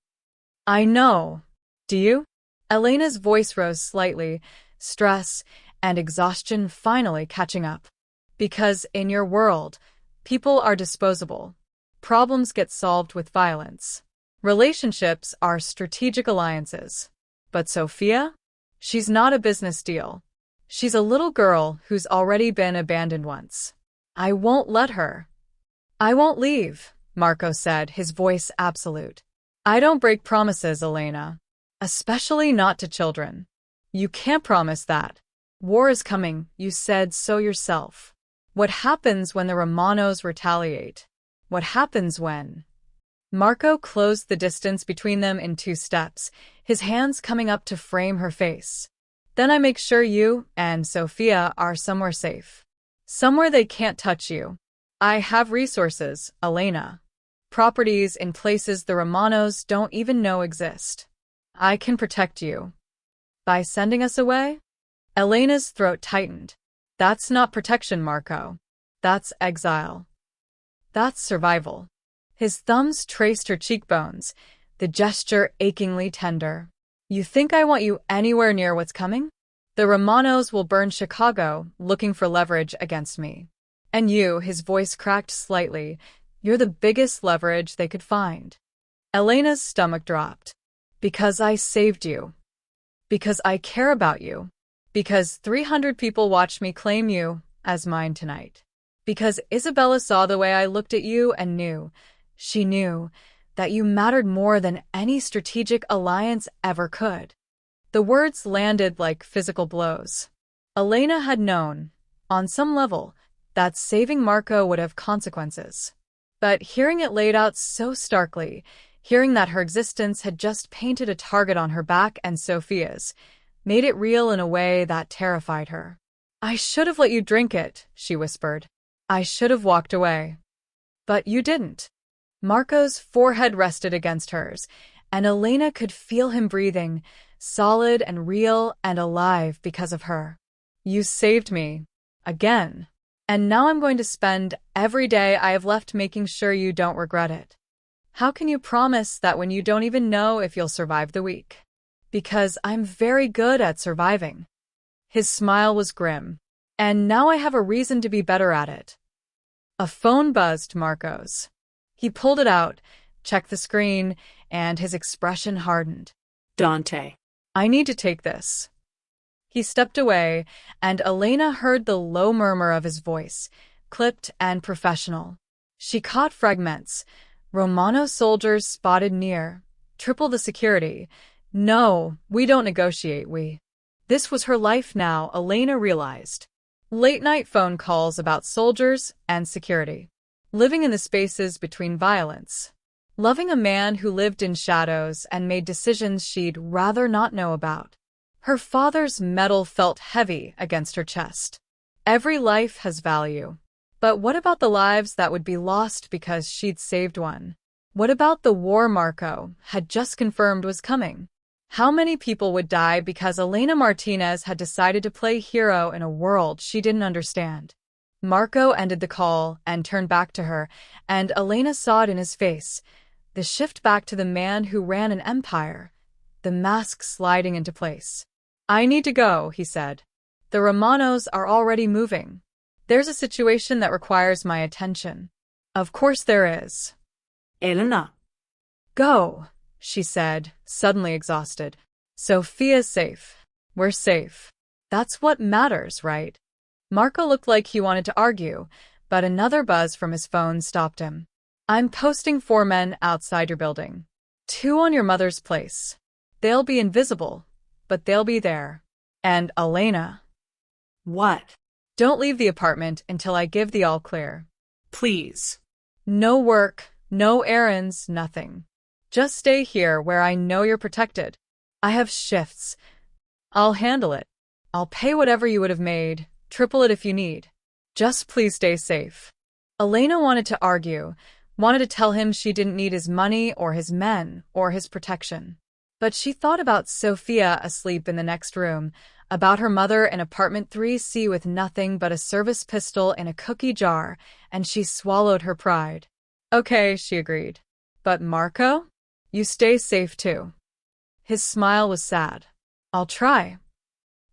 [SPEAKER 1] I know. Do you? Elena's voice rose slightly, stress and exhaustion finally catching up. Because in your world, people are disposable. Problems get solved with violence. Relationships are strategic alliances. But Sophia? She's not a business deal. She's a little girl who's already been abandoned once. I won't let her. I won't leave, Marco said, his voice absolute. I don't break promises, Elena. Especially not to children. You can't promise that. War is coming, you said so yourself. What happens when the Romanos retaliate? What happens when... Marco closed the distance between them in 2 steps, his hands coming up to frame her face. Then I make sure you and Sophia are somewhere safe. Somewhere they can't touch you. I have resources, Elena. Properties in places the Romanos don't even know exist. I can protect you. By sending us away? Elena's throat tightened. That's not protection, Marco. That's exile. That's survival. His thumbs traced her cheekbones, the gesture achingly tender. You think I want you anywhere near what's coming? The Romanos will burn Chicago looking for leverage against me. And you, his voice cracked slightly, you're the biggest leverage they could find. Elena's stomach dropped. Because I saved you. Because I care about you. Because 300 people watched me claim you as mine tonight. Because Isabella saw the way I looked at you and knew, she knew, that you mattered more than any strategic alliance ever could. The words landed like physical blows. Elena had known, on some level, that saving Marco would have consequences. But hearing it laid out so starkly, hearing that her existence had just painted a target on her back and Sophia's, made it real in a way that terrified her. I should have let you drink it, she whispered. I should have walked away. But you didn't. Marco's forehead rested against hers, and Elena could feel him breathing, solid and real and alive because of her. You saved me. Again. And now I'm going to spend every day I have left making sure you don't regret it. How can you promise that when you don't even know if you'll survive the week? Because I'm very good at surviving. His smile was grim. And now I have a reason to be better at it. A phone buzzed Marco's. He pulled it out, checked the screen, and his expression hardened.
[SPEAKER 2] Dante.
[SPEAKER 1] I need to take this. He stepped away, and Elena heard the low murmur of his voice, clipped and professional. She caught fragments. Romano soldiers spotted near. Triple the security. No, we don't negotiate, we. This was her life now, Elena realized. Late-night phone calls about soldiers and security. Living in the spaces between violence. Loving a man who lived in shadows and made decisions she'd rather not know about. Her father's metal felt heavy against her chest. Every life has value. But what about the lives that would be lost because she'd saved one? What about the war Marco had just confirmed was coming? How many people would die because Elena Martinez had decided to play hero in a world she didn't understand? Marco ended the call and turned back to her, and Elena saw it in his face. The shift back to the man who ran an empire. The mask sliding into place. I need to go, he said. The Romanos are already moving. There's a situation that requires my attention. Of course there is.
[SPEAKER 2] Elena.
[SPEAKER 1] Go, she said, suddenly exhausted. Sophia's safe. We're safe. That's what matters, right? Marco looked like he wanted to argue, but another buzz from his phone stopped him. I'm posting 4 men outside your building. 2 on your mother's place. They'll be invisible, but they'll be there. And Elena.
[SPEAKER 2] What?
[SPEAKER 1] Don't leave the apartment until I give the all clear.
[SPEAKER 2] Please.
[SPEAKER 1] No work, no errands, nothing. Just stay here where I know you're protected. I have shifts. I'll handle it. I'll pay whatever you would have made. Triple it if you need. Just please stay safe. Elena wanted to argue, wanted to tell him she didn't need his money or his men or his protection. But she thought about Sophia asleep in the next room, about her mother in apartment 3C with nothing but a service pistol in a cookie jar, and she swallowed her pride. Okay, she agreed. But Marco? You stay safe too. His smile was sad. I'll try.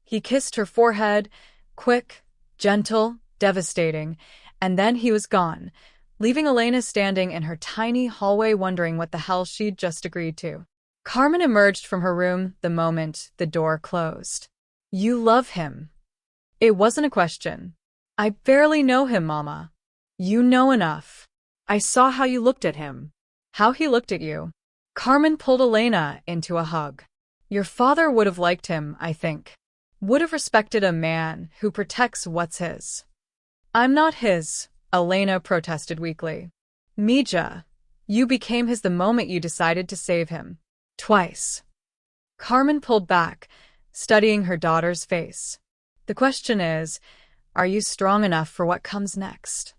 [SPEAKER 1] He kissed her forehead, quick, gentle, devastating, and then he was gone, leaving Elena standing in her tiny hallway wondering what the hell she'd just agreed to. Carmen emerged from her room the moment the door closed. You love him. It wasn't a question. I barely know him, Mama. You know enough.
[SPEAKER 2] I saw how you looked at him.
[SPEAKER 1] How he looked at you. Carmen pulled Elena into a hug. Your father would have liked him, I think. Would have respected a man who protects what's his. I'm not his, Elena protested weakly. Mija, you became his the moment you decided to save him. Twice. Carmen pulled back, studying her daughter's face. The question is, are you strong enough for what comes next?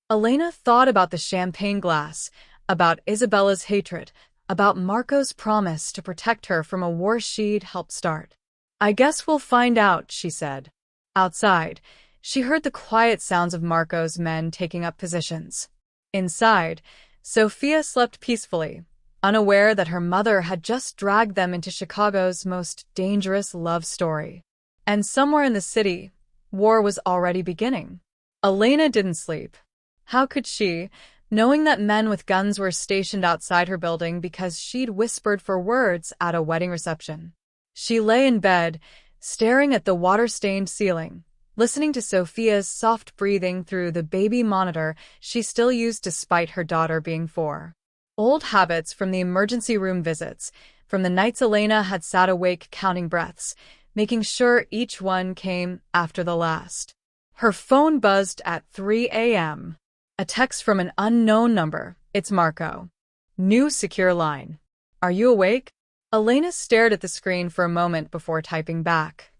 [SPEAKER 1] Elena thought about the champagne glass, about Isabella's hatred, about Marco's promise to protect her from a war she'd helped start. I guess we'll find out, she said. Outside, she heard the quiet sounds of Marco's men taking up positions. Inside, Sophia slept peacefully, unaware that her mother had just dragged them into Chicago's most dangerous love story. And somewhere in the city, war was already beginning. Elena didn't sleep. How could she, knowing that men with guns were stationed outside her building because she'd whispered for words at a wedding reception? She lay in bed, staring at the water-stained ceiling, listening to Sophia's soft breathing through the baby monitor she still used despite her daughter being 4. Old habits from the emergency room visits, from the nights Elena had sat awake counting breaths, making sure each one came after the last. Her phone buzzed at 3 a.m. A text from an unknown number. It's Marco. New secure line. Are you awake? Elena stared at the screen for a moment before typing back.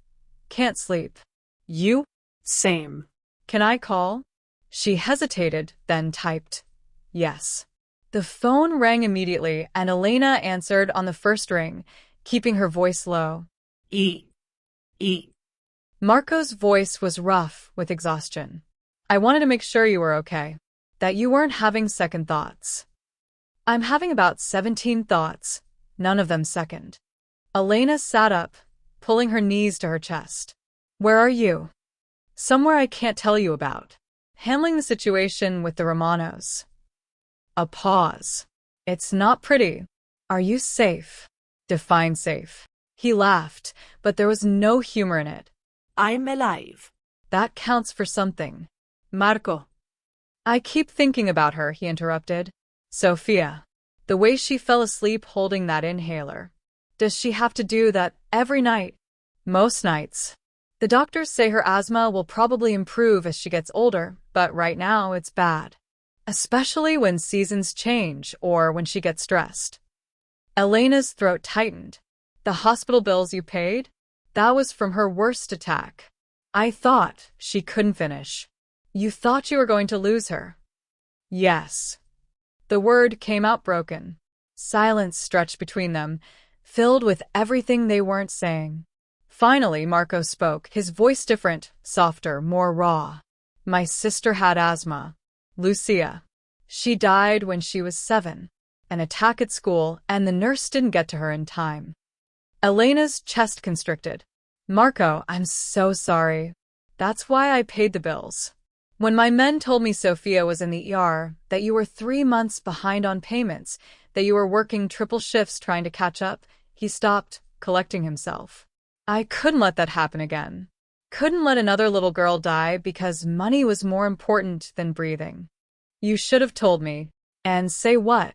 [SPEAKER 1] Can't sleep. You?
[SPEAKER 2] Same.
[SPEAKER 1] Can I call? She hesitated, then typed. Yes. The phone rang immediately, and Elena answered on the first ring, keeping her voice low.
[SPEAKER 2] E.
[SPEAKER 1] Marco's voice was rough with exhaustion. I wanted to make sure you were okay, that you weren't having second thoughts. I'm having about 17 thoughts, none of them second. Elena sat up, pulling her knees to her chest. Where are you? Somewhere I can't tell you about. Handling the situation with the Romanos. A pause. It's not pretty. Are you safe? Define safe. He laughed, but there was no humor in it.
[SPEAKER 2] I'm alive.
[SPEAKER 1] That counts for something.
[SPEAKER 2] Marco.
[SPEAKER 1] I keep thinking about her, he interrupted. Sophia. The way she fell asleep holding that inhaler. Does she have to do that every night? Most nights. The doctors say her asthma will probably improve as she gets older, but right now it's bad. Especially when seasons change or when she gets stressed. Elena's throat tightened. The hospital bills you paid? That was from her worst attack. I thought she couldn't finish. You thought you were going to lose her. Yes. The word came out broken. Silence stretched between them, filled with everything they weren't saying. Finally, Marco spoke, his voice different, softer, more raw. My sister had asthma. Lucia. She died when she was 7. An attack at school, and the nurse didn't get to her in time. Elena's chest constricted. Marco, I'm so sorry. That's why I paid the bills. When my men told me Sophia was in the ER, that you were 3 months behind on payments, that you were working triple shifts trying to catch up, he stopped, collecting himself. I couldn't let that happen again. Couldn't let another little girl die because money was more important than breathing. You should have told me. And say what?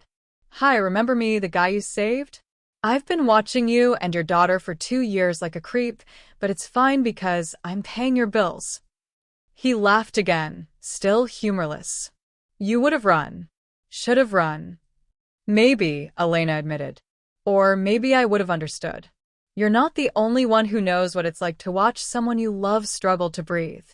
[SPEAKER 1] Hi, remember me, the guy you saved? I've been watching you and your daughter for 2 years like a creep, but it's fine because I'm paying your bills. He laughed again, still humorless. You would have run. Should have run. Maybe, Elena admitted. Or maybe I would have understood. You're not the only one who knows what it's like to watch someone you love struggle to breathe.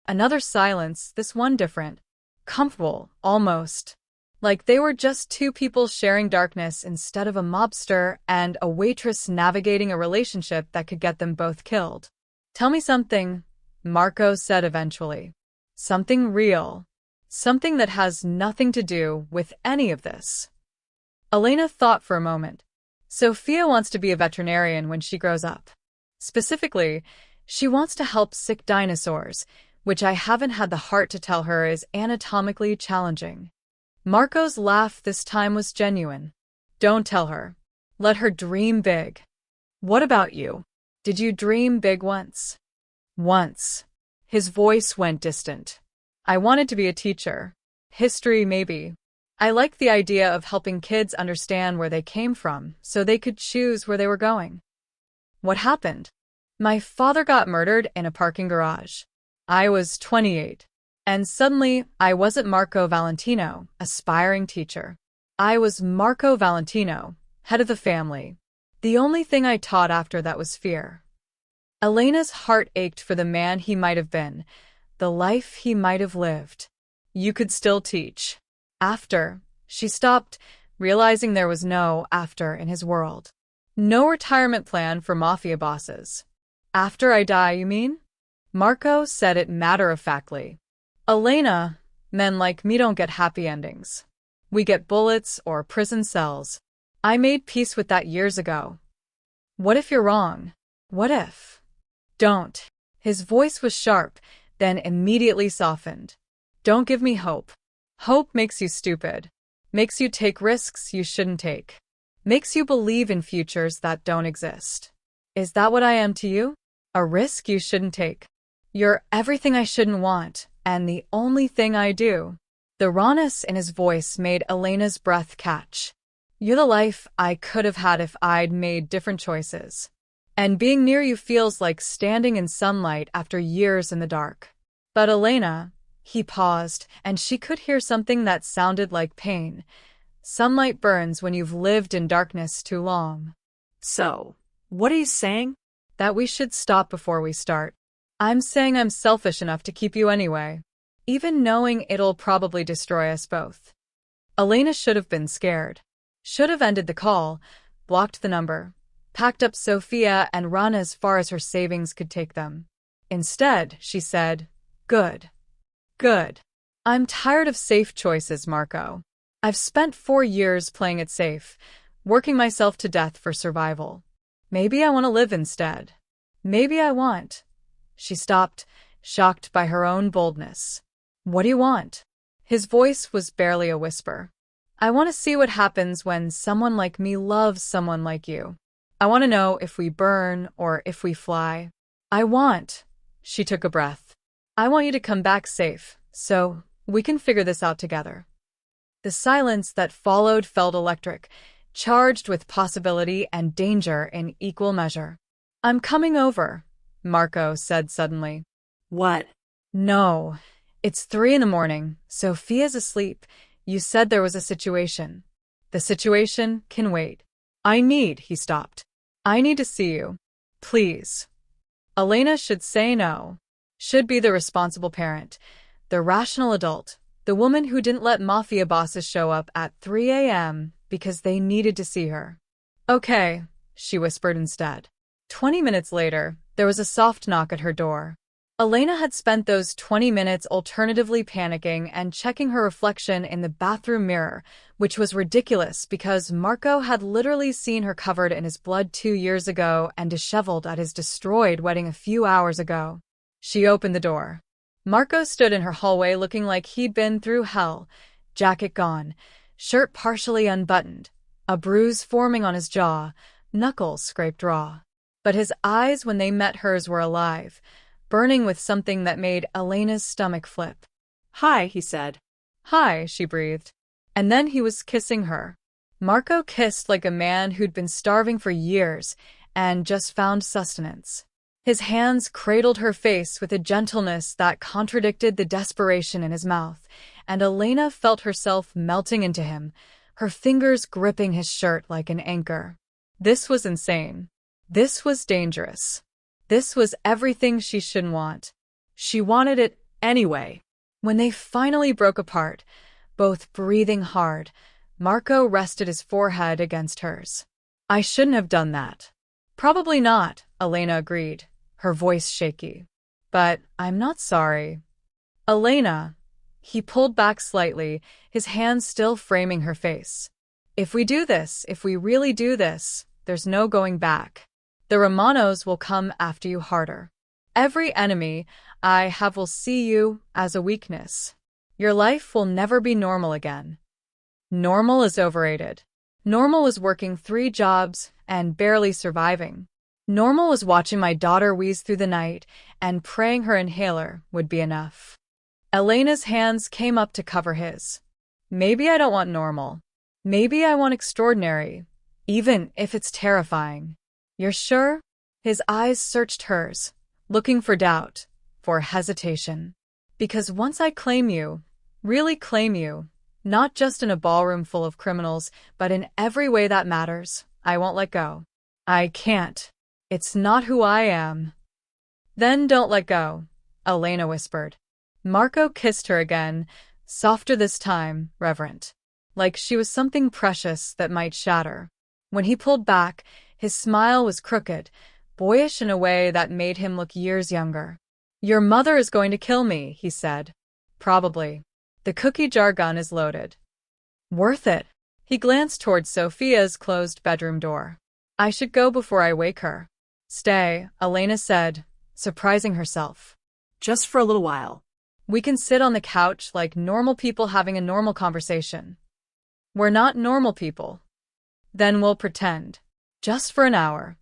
[SPEAKER 1] Another silence, this one different. Comfortable, almost. Like they were just 2 people sharing darkness instead of a mobster and a waitress navigating a relationship that could get them both killed. Tell me something, Marco said eventually. Something real. Something that has nothing to do with any of this. Elena thought for a moment. Sophia wants to be a veterinarian when she grows up. Specifically, she wants to help sick dinosaurs, which I haven't had the heart to tell her is anatomically challenging. Marco's laugh this time was genuine. Don't tell her. Let her dream big. What about you? Did you dream big once? Once. His voice went distant. I wanted to be a teacher. History, maybe. I liked the idea of helping kids understand where they came from so they could choose where they were going. What happened? My father got murdered in a parking garage. I was 28. And suddenly, I wasn't Marco Valentino, aspiring teacher. I was Marco Valentino, head of the family. The only thing I taught after that was fear. Elena's heart ached for the man he might have been, the life he might have lived. You could still teach. After, she stopped, realizing there was no after in his world. No retirement plan for Mafia bosses. After I die, you mean? Marco said it matter-of-factly. Elena, Men like me don't get happy endings. We get bullets or prison cells. I made peace with that years ago. What if you're wrong? What if? Don't. His voice was sharp, then immediately softened. Don't give me hope. Hope makes you stupid. Makes you take risks you shouldn't take. Makes you believe in futures that don't exist. Is that what I am to you? A risk you shouldn't take. You're everything I shouldn't want, and the only thing I do. The rawness in his voice made Elena's breath catch. You're the life I could have had if I'd made different choices. And being near you feels like standing in sunlight after years in the dark. But Elena, he paused, and she could hear something that sounded like pain. Sunlight burns when you've lived in darkness too long.
[SPEAKER 2] So, what are you saying?
[SPEAKER 1] That we should stop before we start. I'm saying I'm selfish enough to keep you anyway, even knowing it'll probably destroy us both. Elena should have been scared. Should have ended the call, blocked the number, packed up Sophia and run as far as her savings could take them. Instead, she said, Good. Good. I'm tired of safe choices, Marco. I've spent 4 years playing it safe, working myself to death for survival. Maybe I want to live instead. Maybe I want. She stopped, shocked by her own boldness. What do you want? His voice was barely a whisper. I want to see what happens when someone like me loves someone like you. I want to know if we burn or if we fly. I want. She took a breath. I want you to come back safe, so we can figure this out together. The silence that followed felt electric, charged with possibility and danger in equal measure. I'm coming over, Marco said suddenly.
[SPEAKER 2] What?
[SPEAKER 1] No. It's 3 a.m. Sophia's asleep. You said there was a situation. The situation can wait. He stopped. I need to see you. Please. Elena should say no. Should be the responsible parent, the rational adult, the woman who didn't let Mafia bosses show up at 3 a.m. because they needed to see her. Okay, she whispered instead. 20 minutes later, there was a soft knock at her door. Elena had spent those 20 minutes alternatively panicking and checking her reflection in the bathroom mirror, which was ridiculous because Marco had literally seen her covered in his blood 2 years ago and disheveled at his destroyed wedding a few hours ago. She opened the door. Marco stood in her hallway looking like he'd been through hell, jacket gone, shirt partially unbuttoned, a bruise forming on his jaw, knuckles scraped raw. But his eyes, when they met hers, were alive, burning with something that made Elena's stomach flip.
[SPEAKER 2] Hi, he said.
[SPEAKER 1] Hi, she breathed. And then he was kissing her. Marco kissed like a man who'd been starving for years and just found sustenance. His hands cradled her face with a gentleness that contradicted the desperation in his mouth, and Elena felt herself melting into him, her fingers gripping his shirt like an anchor. This was insane. This was dangerous. This was everything she shouldn't want. She wanted it anyway. When they finally broke apart, both breathing hard, Marco rested his forehead against hers. I shouldn't have done that. Probably not, Elena agreed, her voice shaky. But I'm not sorry. Elena. He pulled back slightly, his hands still framing her face. If we do this, if we really do this, there's no going back. The Romanos will come after you harder. Every enemy I have will see you as a weakness. Your life will never be normal again. Normal is overrated. Normal was working 3 jobs and barely surviving. Normal was watching my daughter wheeze through the night and praying her inhaler would be enough. Elena's hands came up to cover his. Maybe I don't want normal. Maybe I want extraordinary, even if it's terrifying. You're sure? His eyes searched hers, looking for doubt, for hesitation. Because once I claim you, really claim you, not just in a ballroom full of criminals, but in every way that matters, I won't let go. I can't. It's not who I am. Then don't let go, Elena whispered. Marco kissed her again, softer this time, reverent, like she was something precious that might shatter. When he pulled back, his smile was crooked, boyish in a way that made him look years younger. Your mother is going to kill me, he said. Probably. The cookie jar gun is loaded. Worth it. He glanced towards Sophia's closed bedroom door. I should go before I wake her. Stay, Elena said, surprising herself.
[SPEAKER 2] Just for a little while.
[SPEAKER 1] We can sit on the couch like normal people having a normal conversation. We're not normal people. Then we'll pretend. Just for an hour.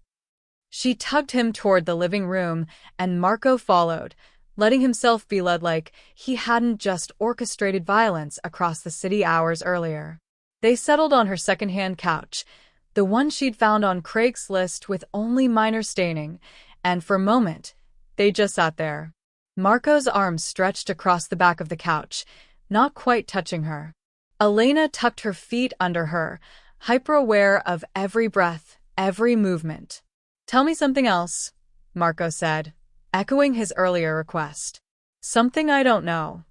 [SPEAKER 1] She tugged him toward the living room, and Marco followed, letting himself be led like he hadn't just orchestrated violence across the city hours earlier. They settled on her second-hand couch, the one she'd found on Craigslist with only minor staining, and for a moment, they just sat there. Marco's arms stretched across the back of the couch, not quite touching her. Elena tucked her feet under her, hyper-aware of every breath, every movement. Tell me something else, Marco said, echoing his earlier request. Something I don't know.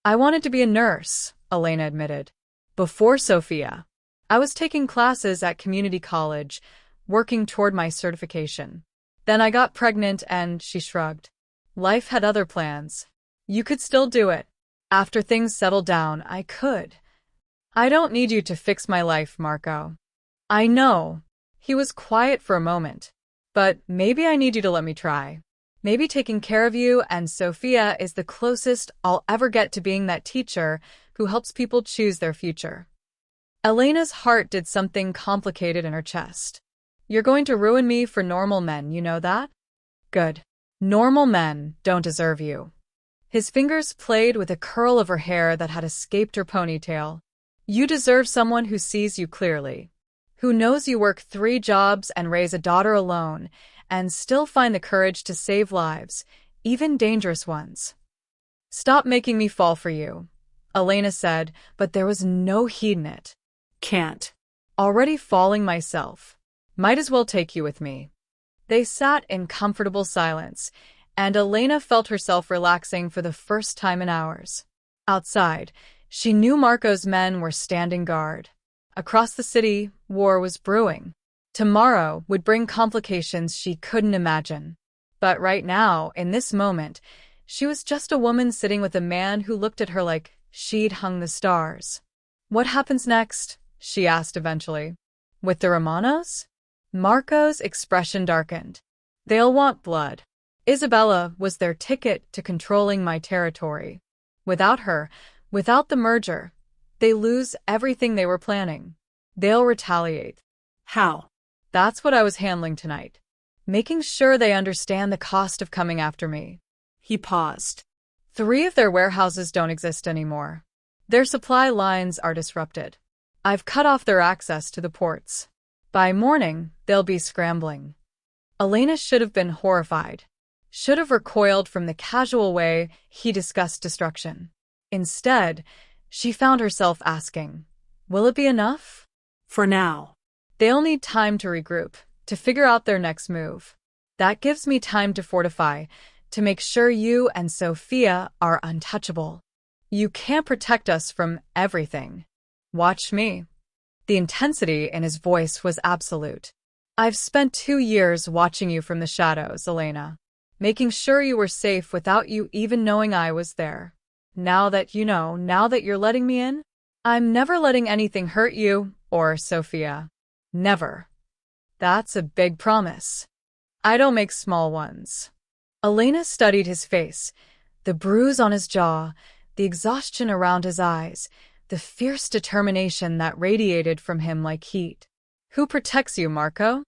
[SPEAKER 1] I wanted to be a nurse, Elena admitted. Before Sophia. I was taking classes at community college, working toward my certification. Then I got pregnant and she shrugged. Life had other plans. You could still do it. After things settled down, I could. I don't need you to fix my life, Marco. I know. He was quiet for a moment. But maybe I need you to let me try. Maybe taking care of you and Sophia is the closest I'll ever get to being that teacher who helps people choose their future. Elena's heart did something complicated in her chest. You're going to ruin me for normal men, you know that? Good. Normal men don't deserve you. His fingers played with a curl of her hair that had escaped her ponytail. You deserve someone who sees you clearly, who knows you work 3 jobs and raise a daughter alone, and still find the courage to save lives, even dangerous ones. Stop making me fall for you, Elena said, but there was no heat in it.
[SPEAKER 2] Can't.
[SPEAKER 1] Already falling myself. Might as well take you with me. They sat in comfortable silence, and Elena felt herself relaxing for the first time in hours. Outside, she knew Marco's men were standing guard. Across the city, war was brewing. Tomorrow would bring complications she couldn't imagine. But right now, in this moment, she was just a woman sitting with a man who looked at her like she'd hung the stars. What happens next? She asked eventually. With the Romanos? Marco's expression darkened. They'll want blood. Isabella was their ticket to controlling my territory. Without her, without the merger, they lose everything they were planning. They'll retaliate.
[SPEAKER 2] How?
[SPEAKER 1] That's what I was handling tonight. Making sure they understand the cost of coming after me.
[SPEAKER 2] He paused.
[SPEAKER 1] 3 of their warehouses don't exist anymore. Their supply lines are disrupted. I've cut off their access to the ports. By morning, they'll be scrambling. Elena should have been horrified. Should have recoiled from the casual way he discussed destruction. Instead, she found herself asking, will it be enough?
[SPEAKER 2] For now.
[SPEAKER 1] They'll need time to regroup, to figure out their next move. That gives me time to fortify, to make sure you and Sophia are untouchable. You can't protect us from everything. Watch me. The intensity in his voice was absolute. I've spent 2 years watching you from the shadows, Elena, making sure you were safe without you even knowing I was there. Now that you know, now that you're letting me in, I'm never letting anything hurt you or Sophia. Never. That's a big promise. I don't make small ones. Elena studied his face, the bruise on his jaw, the exhaustion around his eyes, the fierce determination that radiated from him like heat. Who protects you, Marco?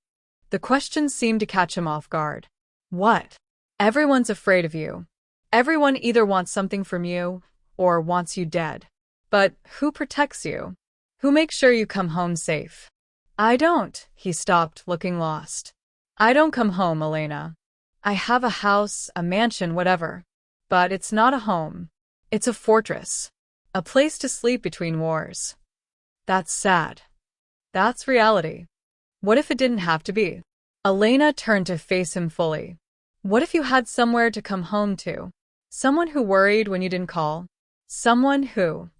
[SPEAKER 1] The question seemed to catch him off guard. What? Everyone's afraid of you. Everyone either wants something from you or wants you dead. But who protects you? Who makes sure you come home safe? I don't. He stopped, looking lost. I don't come home, Elena. I have a house, a mansion, whatever. But it's not a home. It's a fortress. A place to sleep between wars. That's sad. That's reality. What if it didn't have to be? Elena turned to face him fully. What if you had somewhere to come home to? Someone who worried when you didn't call? Someone who...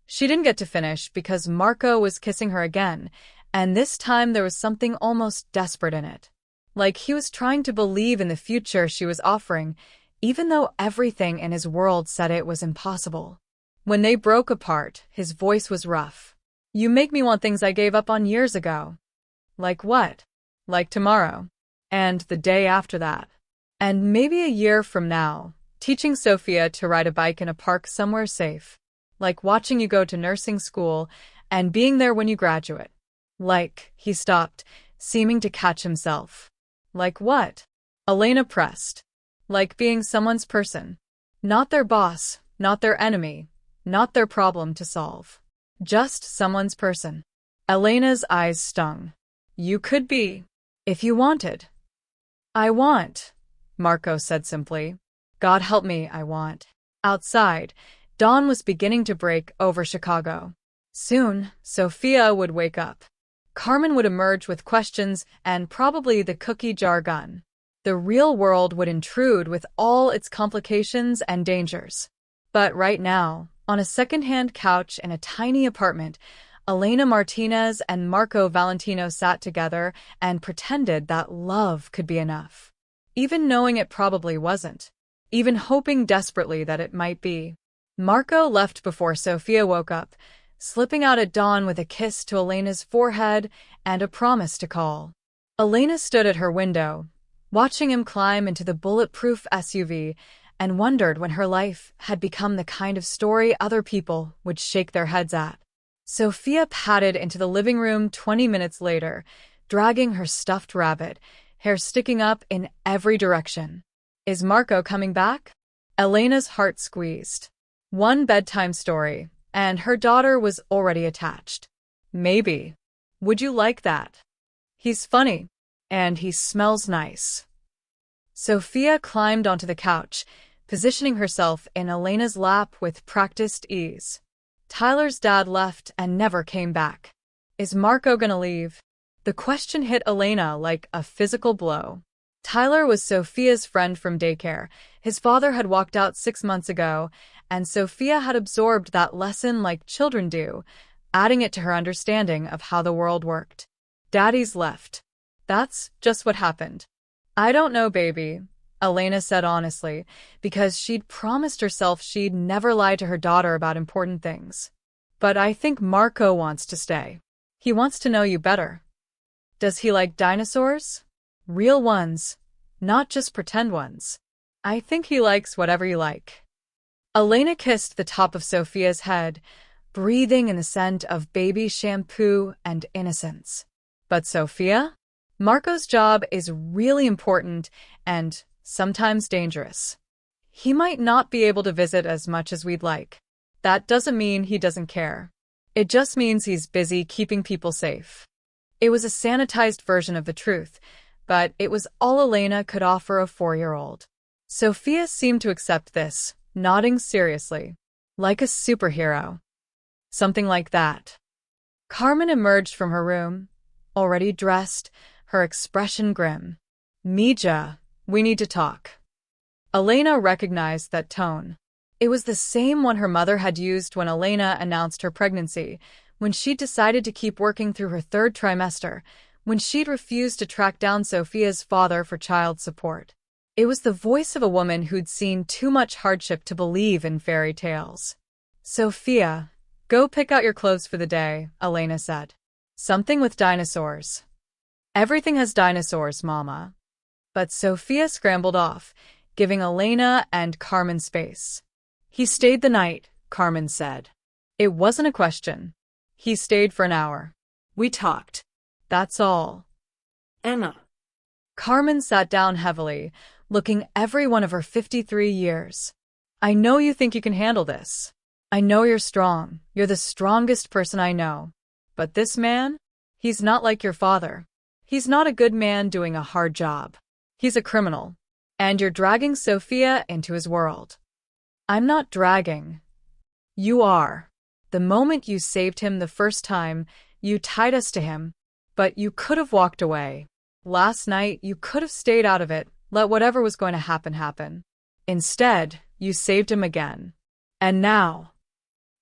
[SPEAKER 1] She didn't get to finish because Marco was kissing her again, and this time there was something almost desperate in it. Like he was trying to believe in the future she was offering, even though everything in his world said it was impossible. When they broke apart, his voice was rough. You make me want things I gave up on years ago. Like what? Like tomorrow. And the day after that. And maybe a year from now, teaching Sophia to ride a bike in a park somewhere safe. Like watching you go to nursing school and being there when you graduate. Like, he stopped, seeming to catch himself. Like what? Elena pressed. Like being someone's person. Not their boss, not their enemy, not their problem to solve. Just someone's person. Elena's eyes stung. You could be, if you wanted. I want, Marco said simply. God help me, I want. Outside, dawn was beginning to break over Chicago. Soon, Sophia would wake up. Carmen would emerge with questions and probably the cookie jar gun. The real world would intrude with all its complications and dangers. But right now, on a second-hand couch in a tiny apartment, Elena Martinez and Marco Valentino sat together and pretended that love could be enough. Even knowing it probably wasn't. Even hoping desperately that it might be. Marco left before Sophia woke up, slipping out at dawn with a kiss to Elena's forehead and a promise to call. Elena stood at her window, watching him climb into the bulletproof SUV, and wondered when her life had become the kind of story other people would shake their heads at. Sophia padded into the living room 20 minutes later, dragging her stuffed rabbit, hair sticking up in every direction. Is Marco coming back? Elena's heart squeezed. One bedtime story, and her daughter was already attached. Maybe. Would you like that? He's funny, and he smells nice. Sophia climbed onto the couch, positioning herself in Elena's lap with practiced ease. Tyler's dad left and never came back. Is Marco gonna leave? The question hit Elena like a physical blow. Tyler was Sophia's friend from daycare. His father had walked out 6 months ago, and Sophia had absorbed that lesson like children do, adding it to her understanding of how the world worked. Daddy's left. That's just what happened. I don't know, baby, Elena said honestly, because she'd promised herself she'd never lie to her daughter about important things. But I think Marco wants to stay. He wants to know you better. Does he like dinosaurs? Real ones, not just pretend ones. I think he likes whatever you like. Elena kissed the top of Sophia's head, breathing in the scent of baby shampoo and innocence. But Sophia? Marco's job is really important and sometimes dangerous. He might not be able to visit as much as we'd like. That doesn't mean he doesn't care. It just means he's busy keeping people safe. It was a sanitized version of the truth, but it was all Elena could offer a 4-year-old. Sophia seemed to accept this, nodding seriously. Like a superhero. Something like that. Carmen emerged from her room, already dressed, her expression grim. Mija, we need to talk. Elena recognized that tone. It was the same one her mother had used when Elena announced her pregnancy, when she'd decided to keep working through her 3rd trimester, when she'd refused to track down Sophia's father for child support. It was the voice of a woman who'd seen too much hardship to believe in fairy tales. Sophia, go pick out your clothes for the day, Elena said. Something with dinosaurs. Everything has dinosaurs, Mama. But Sophia scrambled off, giving Elena and Carmen space. He stayed the night, Carmen said. It wasn't a question. He stayed for an hour.
[SPEAKER 2] We talked.
[SPEAKER 1] That's all.
[SPEAKER 2] Emma.
[SPEAKER 1] Carmen sat down heavily, looking every one of her 53 years. I know you think you can handle this. I know you're strong. You're the strongest person I know. But this man? He's not like your father. He's not a good man doing a hard job. He's a criminal. And you're dragging Sophia into his world. I'm not dragging. You are. The moment you saved him the first time, you tied us to him. But you could have walked away. Last night, you could have stayed out of it, let whatever was going to happen happen. Instead, you saved him again. And now...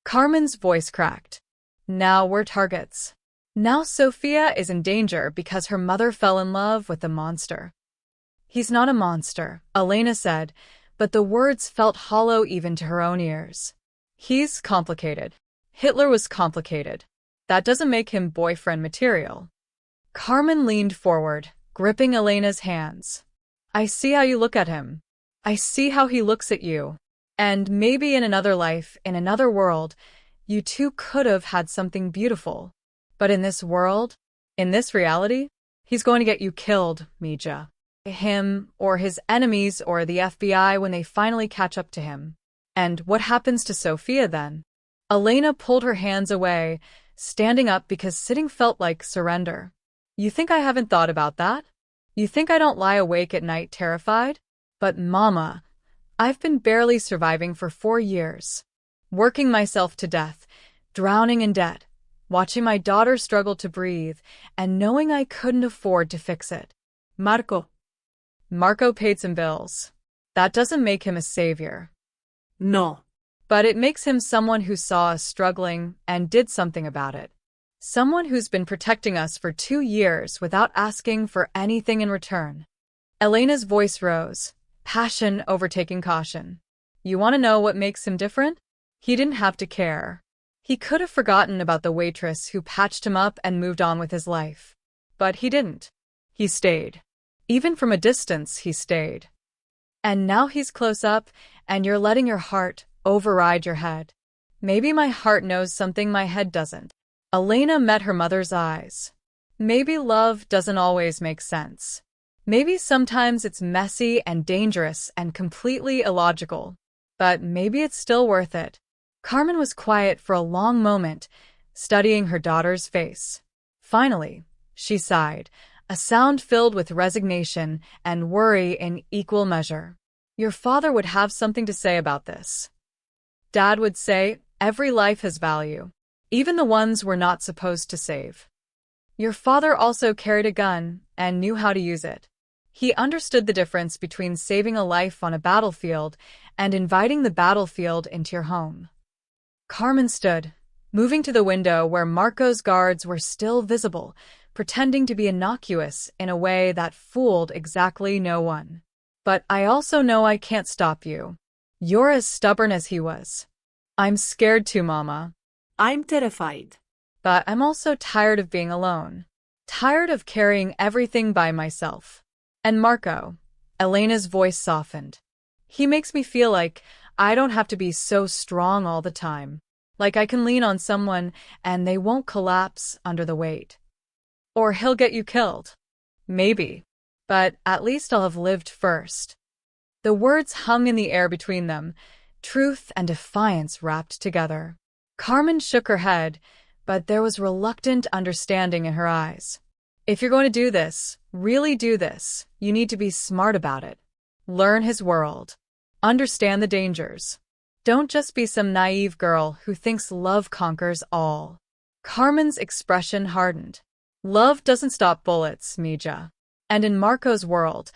[SPEAKER 1] Carmen's voice cracked. Now we're targets. Now Sophia is in danger because her mother fell in love with the monster. He's not a monster, Elena said, but the words felt hollow even to her own ears. He's complicated. Hitler was complicated. That doesn't make him boyfriend material. Carmen leaned forward, gripping Elena's hands. I see how you look at him. I see how he looks at you. And maybe in another life, in another world, you two could have had something beautiful. But in this world, in this reality, he's going to get you killed, Mija. Him, or his enemies, or the FBI when they finally catch up to him. And what happens to Sophia then? Elena pulled her hands away, standing up because sitting felt like surrender. You think I haven't thought about that? You think I don't lie awake at night terrified? But Mama, I've been barely surviving for 4 years. Working myself to death, drowning in debt, watching my daughter struggle to breathe, and knowing I couldn't afford to fix it. Marco paid some bills. That doesn't make him a savior.
[SPEAKER 2] No.
[SPEAKER 1] But it makes him someone who saw us struggling and did something about it. Someone who's been protecting us for 2 years without asking for anything in return. Elena's voice rose, passion overtaking caution. You want to know what makes him different? He didn't have to care. He could have forgotten about the waitress who patched him up and moved on with his life. But he didn't. He stayed. Even from a distance, he stayed. And now he's close up, and you're letting your heart override your head. Maybe my heart knows something my head doesn't. Elena met her mother's eyes. Maybe love doesn't always make sense. Maybe sometimes it's messy and dangerous and completely illogical. But maybe it's still worth it. Carmen was quiet for a long moment, studying her daughter's face. Finally, she sighed, a sound filled with resignation and worry in equal measure. Your father would have something to say about this. Dad would say, every life has value, even the ones we're not supposed to save. Your father also carried a gun and knew how to use it. He understood the difference between saving a life on a battlefield and inviting the battlefield into your home. Carmen stood, moving to the window where Marco's guards were still visible, pretending to be innocuous in a way that fooled exactly no one. But I also know I can't stop you. You're as stubborn as he was. I'm scared too, Mama.
[SPEAKER 2] I'm terrified.
[SPEAKER 1] But I'm also tired of being alone. Tired of carrying everything by myself. And Marco, Elena's voice softened. He makes me feel like I don't have to be so strong all the time. Like I can lean on someone and they won't collapse under the weight. Or he'll get you killed. Maybe. But at least I'll have lived first. The words hung in the air between them, truth and defiance wrapped together. Carmen shook her head, but there was reluctant understanding in her eyes. If you're going to do this, really do this, you need to be smart about it. Learn his world. Understand the dangers. Don't just be some naive girl who thinks love conquers all. Carmen's expression hardened. Love doesn't stop bullets, Mija. And in Marco's world,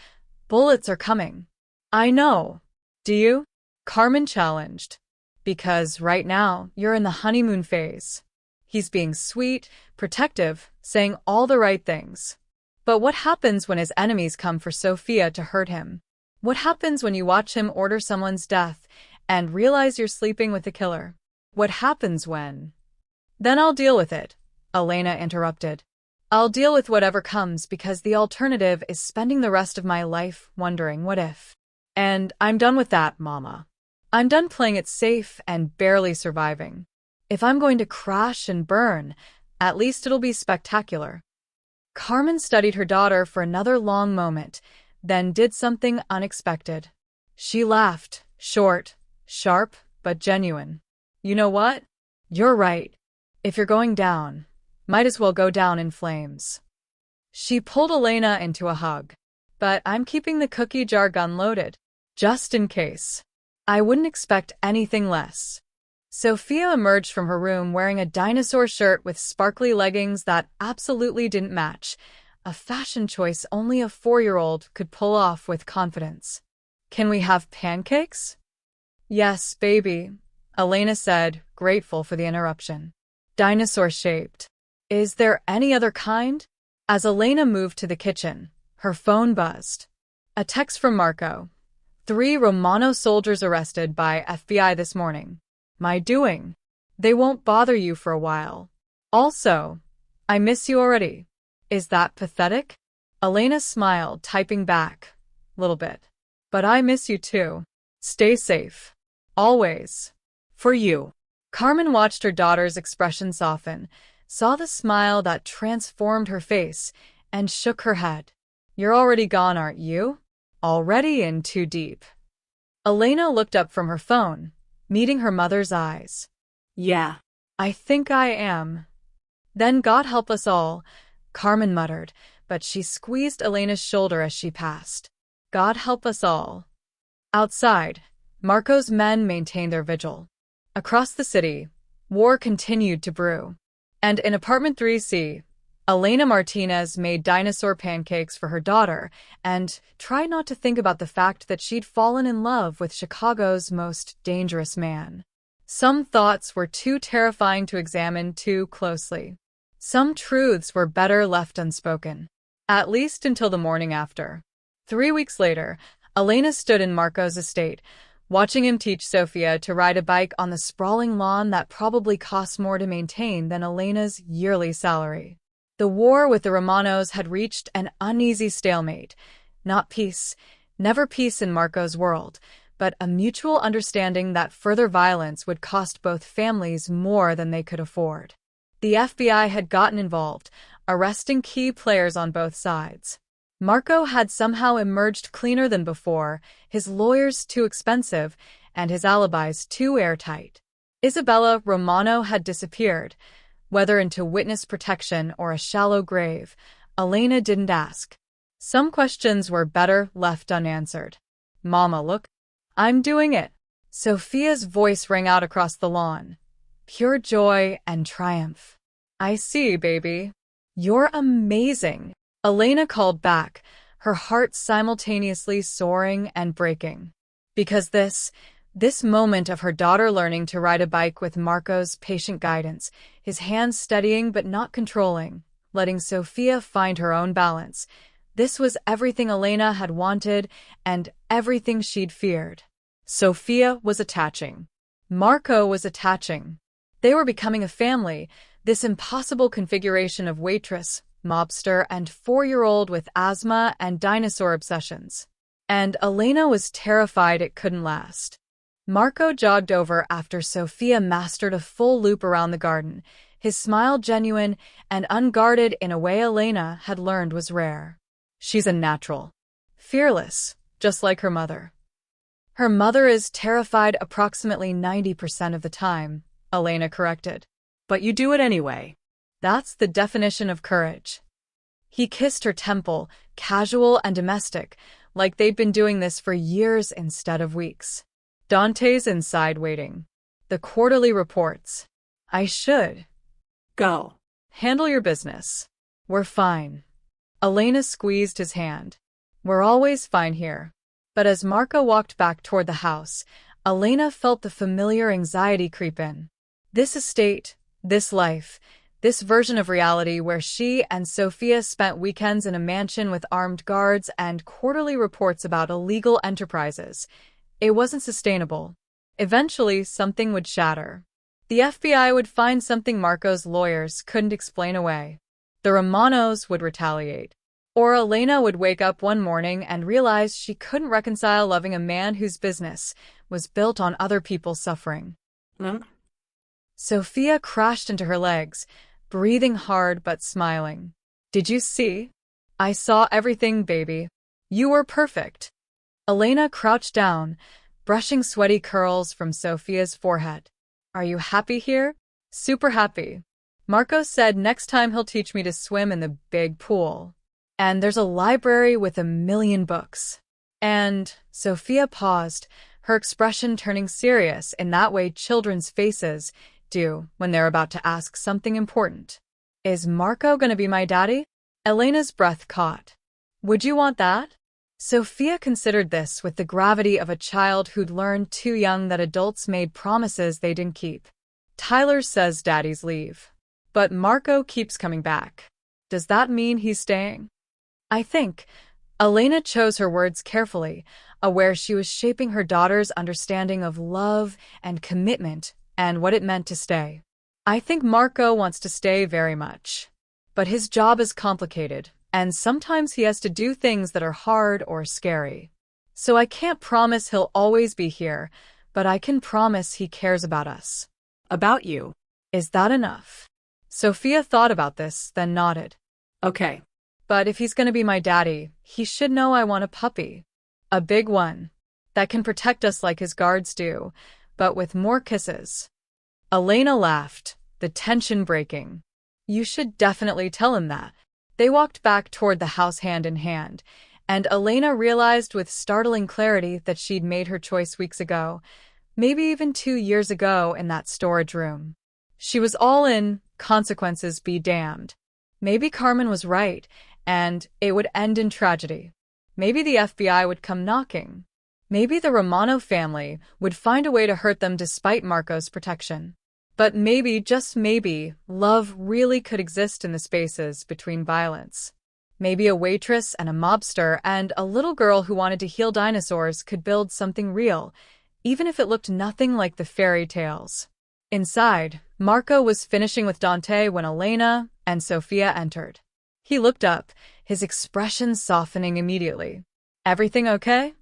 [SPEAKER 1] bullets are coming. I know. Do you? Carmen challenged. Because right now, you're in the honeymoon phase. He's being sweet, protective, saying all the right things. But what happens when his enemies come for Sophia to hurt him? What happens when you watch him order someone's death and realize you're sleeping with the killer? What happens when? Then I'll deal with it, Elena interrupted. I'll deal with whatever comes because the alternative is spending the rest of my life wondering what if. And I'm done with that, Mama. I'm done playing it safe and barely surviving. If I'm going to crash and burn, at least it'll be spectacular. Carmen studied her daughter for another long moment, then did something unexpected. She laughed, short, sharp, but genuine. You know what? You're right. If you're going down, might as well go down in flames. She pulled Elena into a hug. But I'm keeping the cookie jar gun loaded, just in case. I wouldn't expect anything less. Sophia emerged from her room wearing a dinosaur shirt with sparkly leggings that absolutely didn't match, a fashion choice only a 4-year-old could pull off with confidence. Can we have pancakes? Yes, baby, Elena said, grateful for the interruption. Dinosaur-shaped. Is there any other kind? As Elena moved to the kitchen, her phone buzzed. A text from Marco. 3 Romano soldiers arrested by FBI this morning. My doing. They won't bother you for a while. Also, I miss you already. Is that pathetic? Elena smiled, typing back. Little bit. But I miss you too. Stay safe. Always. For you. Carmen watched her daughter's expression soften, saw the smile that transformed her face, and shook her head. You're already gone, aren't you? Already in too deep. Elena looked up from her phone, meeting her mother's eyes.
[SPEAKER 2] Yeah.
[SPEAKER 1] I think I am. Then God help us all, Carmen muttered, but she squeezed Elena's shoulder as she passed. God help us all. Outside, Marco's men maintained their vigil. Across the city, war continued to brew. And in apartment 3C, Elena Martinez made dinosaur pancakes for her daughter and tried not to think about the fact that she'd fallen in love with Chicago's most dangerous man. Some thoughts were too terrifying to examine too closely. Some truths were better left unspoken, at least until the morning after. 3 weeks later, Elena stood in Marco's estate, watching him teach Sofia to ride a bike on the sprawling lawn that probably cost more to maintain than Elena's yearly salary. The war with the Romanos had reached an uneasy stalemate. Not peace, never peace in Marco's world, but a mutual understanding that further violence would cost both families more than they could afford. The FBI had gotten involved, arresting key players on both sides. Marco had somehow emerged cleaner than before, his lawyers too expensive, and his alibis too airtight. Isabella Romano had disappeared. Whether into witness protection or a shallow grave, Elena didn't ask. Some questions were better left unanswered. Mama, look. I'm doing it. Sofia's voice rang out across the lawn. Pure joy and triumph. I see, baby. You're amazing. Elena called back, her heart simultaneously soaring and breaking. Because this moment of her daughter learning to ride a bike with Marco's patient guidance, his hands steadying but not controlling, letting Sofia find her own balance, this was everything Elena had wanted and everything she'd feared. Sofia was attaching. Marco was attaching. They were becoming a family, this impossible configuration of waitress, mobster, and 4-year-old with asthma and dinosaur obsessions. And Elena was terrified it couldn't last. Marco jogged over after Sofia mastered a full loop around the garden, his smile genuine and unguarded in a way Elena had learned was rare. She's a natural. Fearless, just like her mother. Her mother is terrified approximately 90% of the time, Elena corrected. But you do it anyway. That's the definition of courage. He kissed her temple, casual and domestic, like they'd been doing this for years instead of weeks. Dante's inside waiting. The quarterly reports. I should.
[SPEAKER 2] Go.
[SPEAKER 1] Handle your business. We're fine. Elena squeezed his hand. We're always fine here. But as Marco walked back toward the house, Elena felt the familiar anxiety creep in. This estate, this life, this version of reality where she and Sofia spent weekends in a mansion with armed guards and quarterly reports about illegal enterprises. It wasn't sustainable. Eventually, something would shatter. The FBI would find something Marco's lawyers couldn't explain away. The Romanos would retaliate. Or Elena would wake up one morning and realize she couldn't reconcile loving a man whose business was built on other people's suffering. Sofia crashed into her legs, breathing hard but smiling. Did you see? I saw everything, baby. You were perfect. Elena crouched down, brushing sweaty curls from Sofia's forehead. Are you happy here? Super happy. Marco said next time he'll teach me to swim in the big pool. And there's a library with 1,000,000 books. And Sofia paused, her expression turning serious in that way children's faces do when they're about to ask something important. Is Marco gonna be my daddy? Elena's breath caught. Would you want that? Sofia considered this with the gravity of a child who'd learned too young that adults made promises they didn't keep. Tyler says daddies leave. But Marco keeps coming back. Does that mean he's staying? I think. Elena chose her words carefully, aware she was shaping her daughter's understanding of love and commitment and what it meant to stay. I think Marco wants to stay very much. But his job is complicated, and sometimes he has to do things that are hard or scary. So I can't promise he'll always be here, but I can promise he cares about us.
[SPEAKER 2] About you.
[SPEAKER 1] Is that enough? Sophia thought about this, then nodded.
[SPEAKER 2] Okay.
[SPEAKER 1] But if he's going to be my daddy, he should know I want a puppy. A big one. That can protect us like his guards do, but with more kisses. Elena laughed, the tension breaking. You should definitely tell him that. They walked back toward the house hand in hand, and Elena realized with startling clarity that she'd made her choice weeks ago, maybe even 2 years ago in that storage room. She was all in, consequences be damned. Maybe Carmen was right, and it would end in tragedy. Maybe the FBI would come knocking. Maybe the Romano family would find a way to hurt them despite Marco's protection. But maybe, just maybe, love really could exist in the spaces between violence. Maybe a waitress and a mobster and a little girl who wanted to heal dinosaurs could build something real, even if it looked nothing like the fairy tales. Inside, Marco was finishing with Dante when Elena and Sophia entered. He looked up, his expression softening immediately. Everything okay?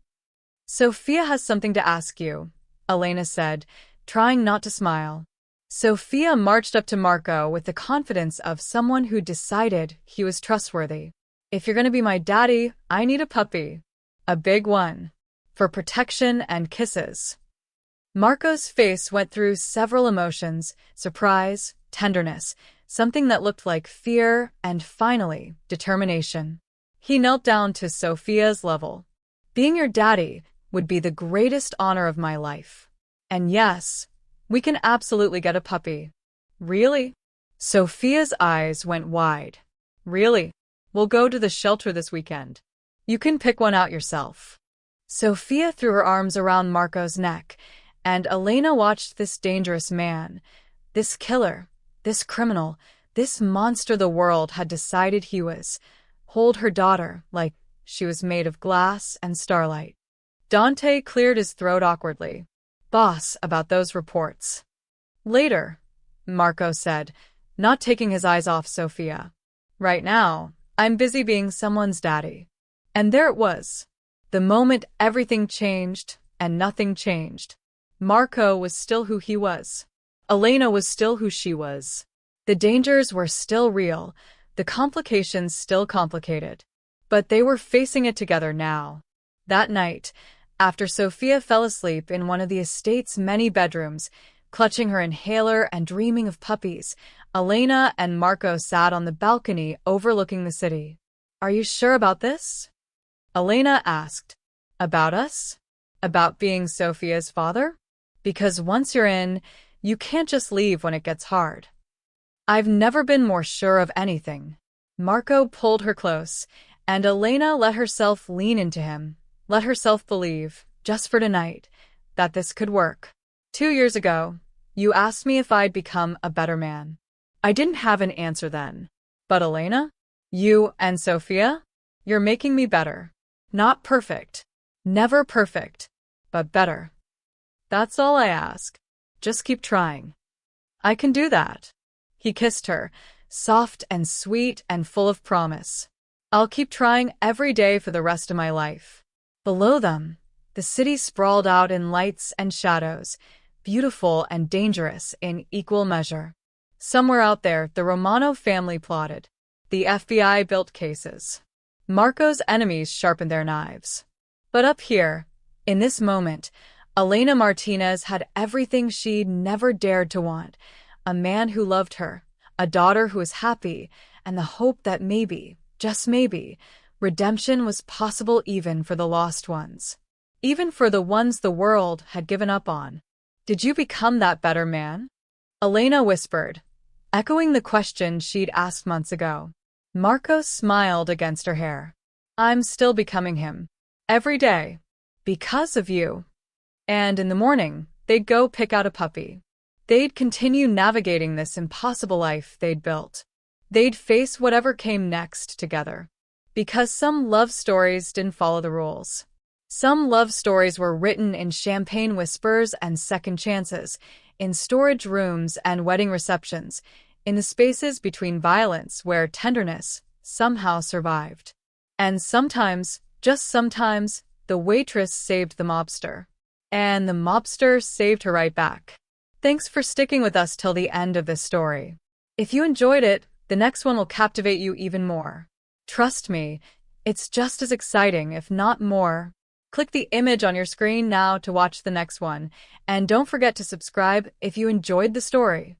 [SPEAKER 1] Sophia has something to ask you, Elena said, trying not to smile. Sophia marched up to Marco with the confidence of someone who decided he was trustworthy. If you're going to be my daddy, I need a puppy. A big one. For protection and kisses. Marco's face went through several emotions, surprise, tenderness, something that looked like fear, and finally, determination. He knelt down to Sophia's level. Being your daddy would be the greatest honor of my life. And yes, we can absolutely get a puppy. Really? Sophia's eyes went wide. Really? We'll go to the shelter this weekend. You can pick one out yourself. Sophia threw her arms around Marco's neck, and Elena watched this dangerous man, this killer, this criminal, this monster the world had decided he was, hold her daughter like she was made of glass and starlight. Dante cleared his throat awkwardly. Boss, about those reports. Later, Marco said, not taking his eyes off Sophia. Right now, I'm busy being someone's daddy. And there it was. The moment everything changed, and nothing changed. Marco was still who he was. Elena was still who she was. The dangers were still real, the complications still complicated. But they were facing it together now. That night, after Sophia fell asleep in one of the estate's many bedrooms, clutching her inhaler and dreaming of puppies, Elena and Marco sat on the balcony overlooking the city. Are you sure about this? Elena asked. About us? About being Sophia's father? Because once you're in, you can't just leave when it gets hard. I've never been more sure of anything. Marco pulled her close, and Elena let herself lean into him, let herself believe, just for tonight, that this could work. 2 years ago, you asked me if I'd become a better man. I didn't have an answer then. But Elena? You and Sophia? You're making me better. Not perfect. Never perfect. But better. That's all I ask. Just keep trying. I can do that. He kissed her, soft and sweet and full of promise. I'll keep trying every day for the rest of my life. Below them, the city sprawled out in lights and shadows, beautiful and dangerous in equal measure. Somewhere out there, the Romano family plotted. The FBI built cases. Marco's enemies sharpened their knives. But up here, in this moment, Elena Martinez had everything she'd never dared to want. A man who loved her, a daughter who was happy, and the hope that maybe, just maybe, redemption was possible even for the lost ones. Even for the ones the world had given up on. Did you become that better man? Elena whispered, echoing the question she'd asked months ago. Marco smiled against her hair. I'm still becoming him. Every day. Because of you. And in the morning, they'd go pick out a puppy. They'd continue navigating this impossible life they'd built. They'd face whatever came next together. Because some love stories didn't follow the rules. Some love stories were written in champagne whispers and second chances, in storage rooms and wedding receptions, in the spaces between violence where tenderness somehow survived. And sometimes, just sometimes, the waitress saved the mobster. And the mobster saved her right back. Thanks for sticking with us till the end of this story. If you enjoyed it, the next one will captivate you even more. Trust me, it's just as exciting, if not more. Click the image on your screen now to watch the next one, and don't forget to subscribe if you enjoyed the story.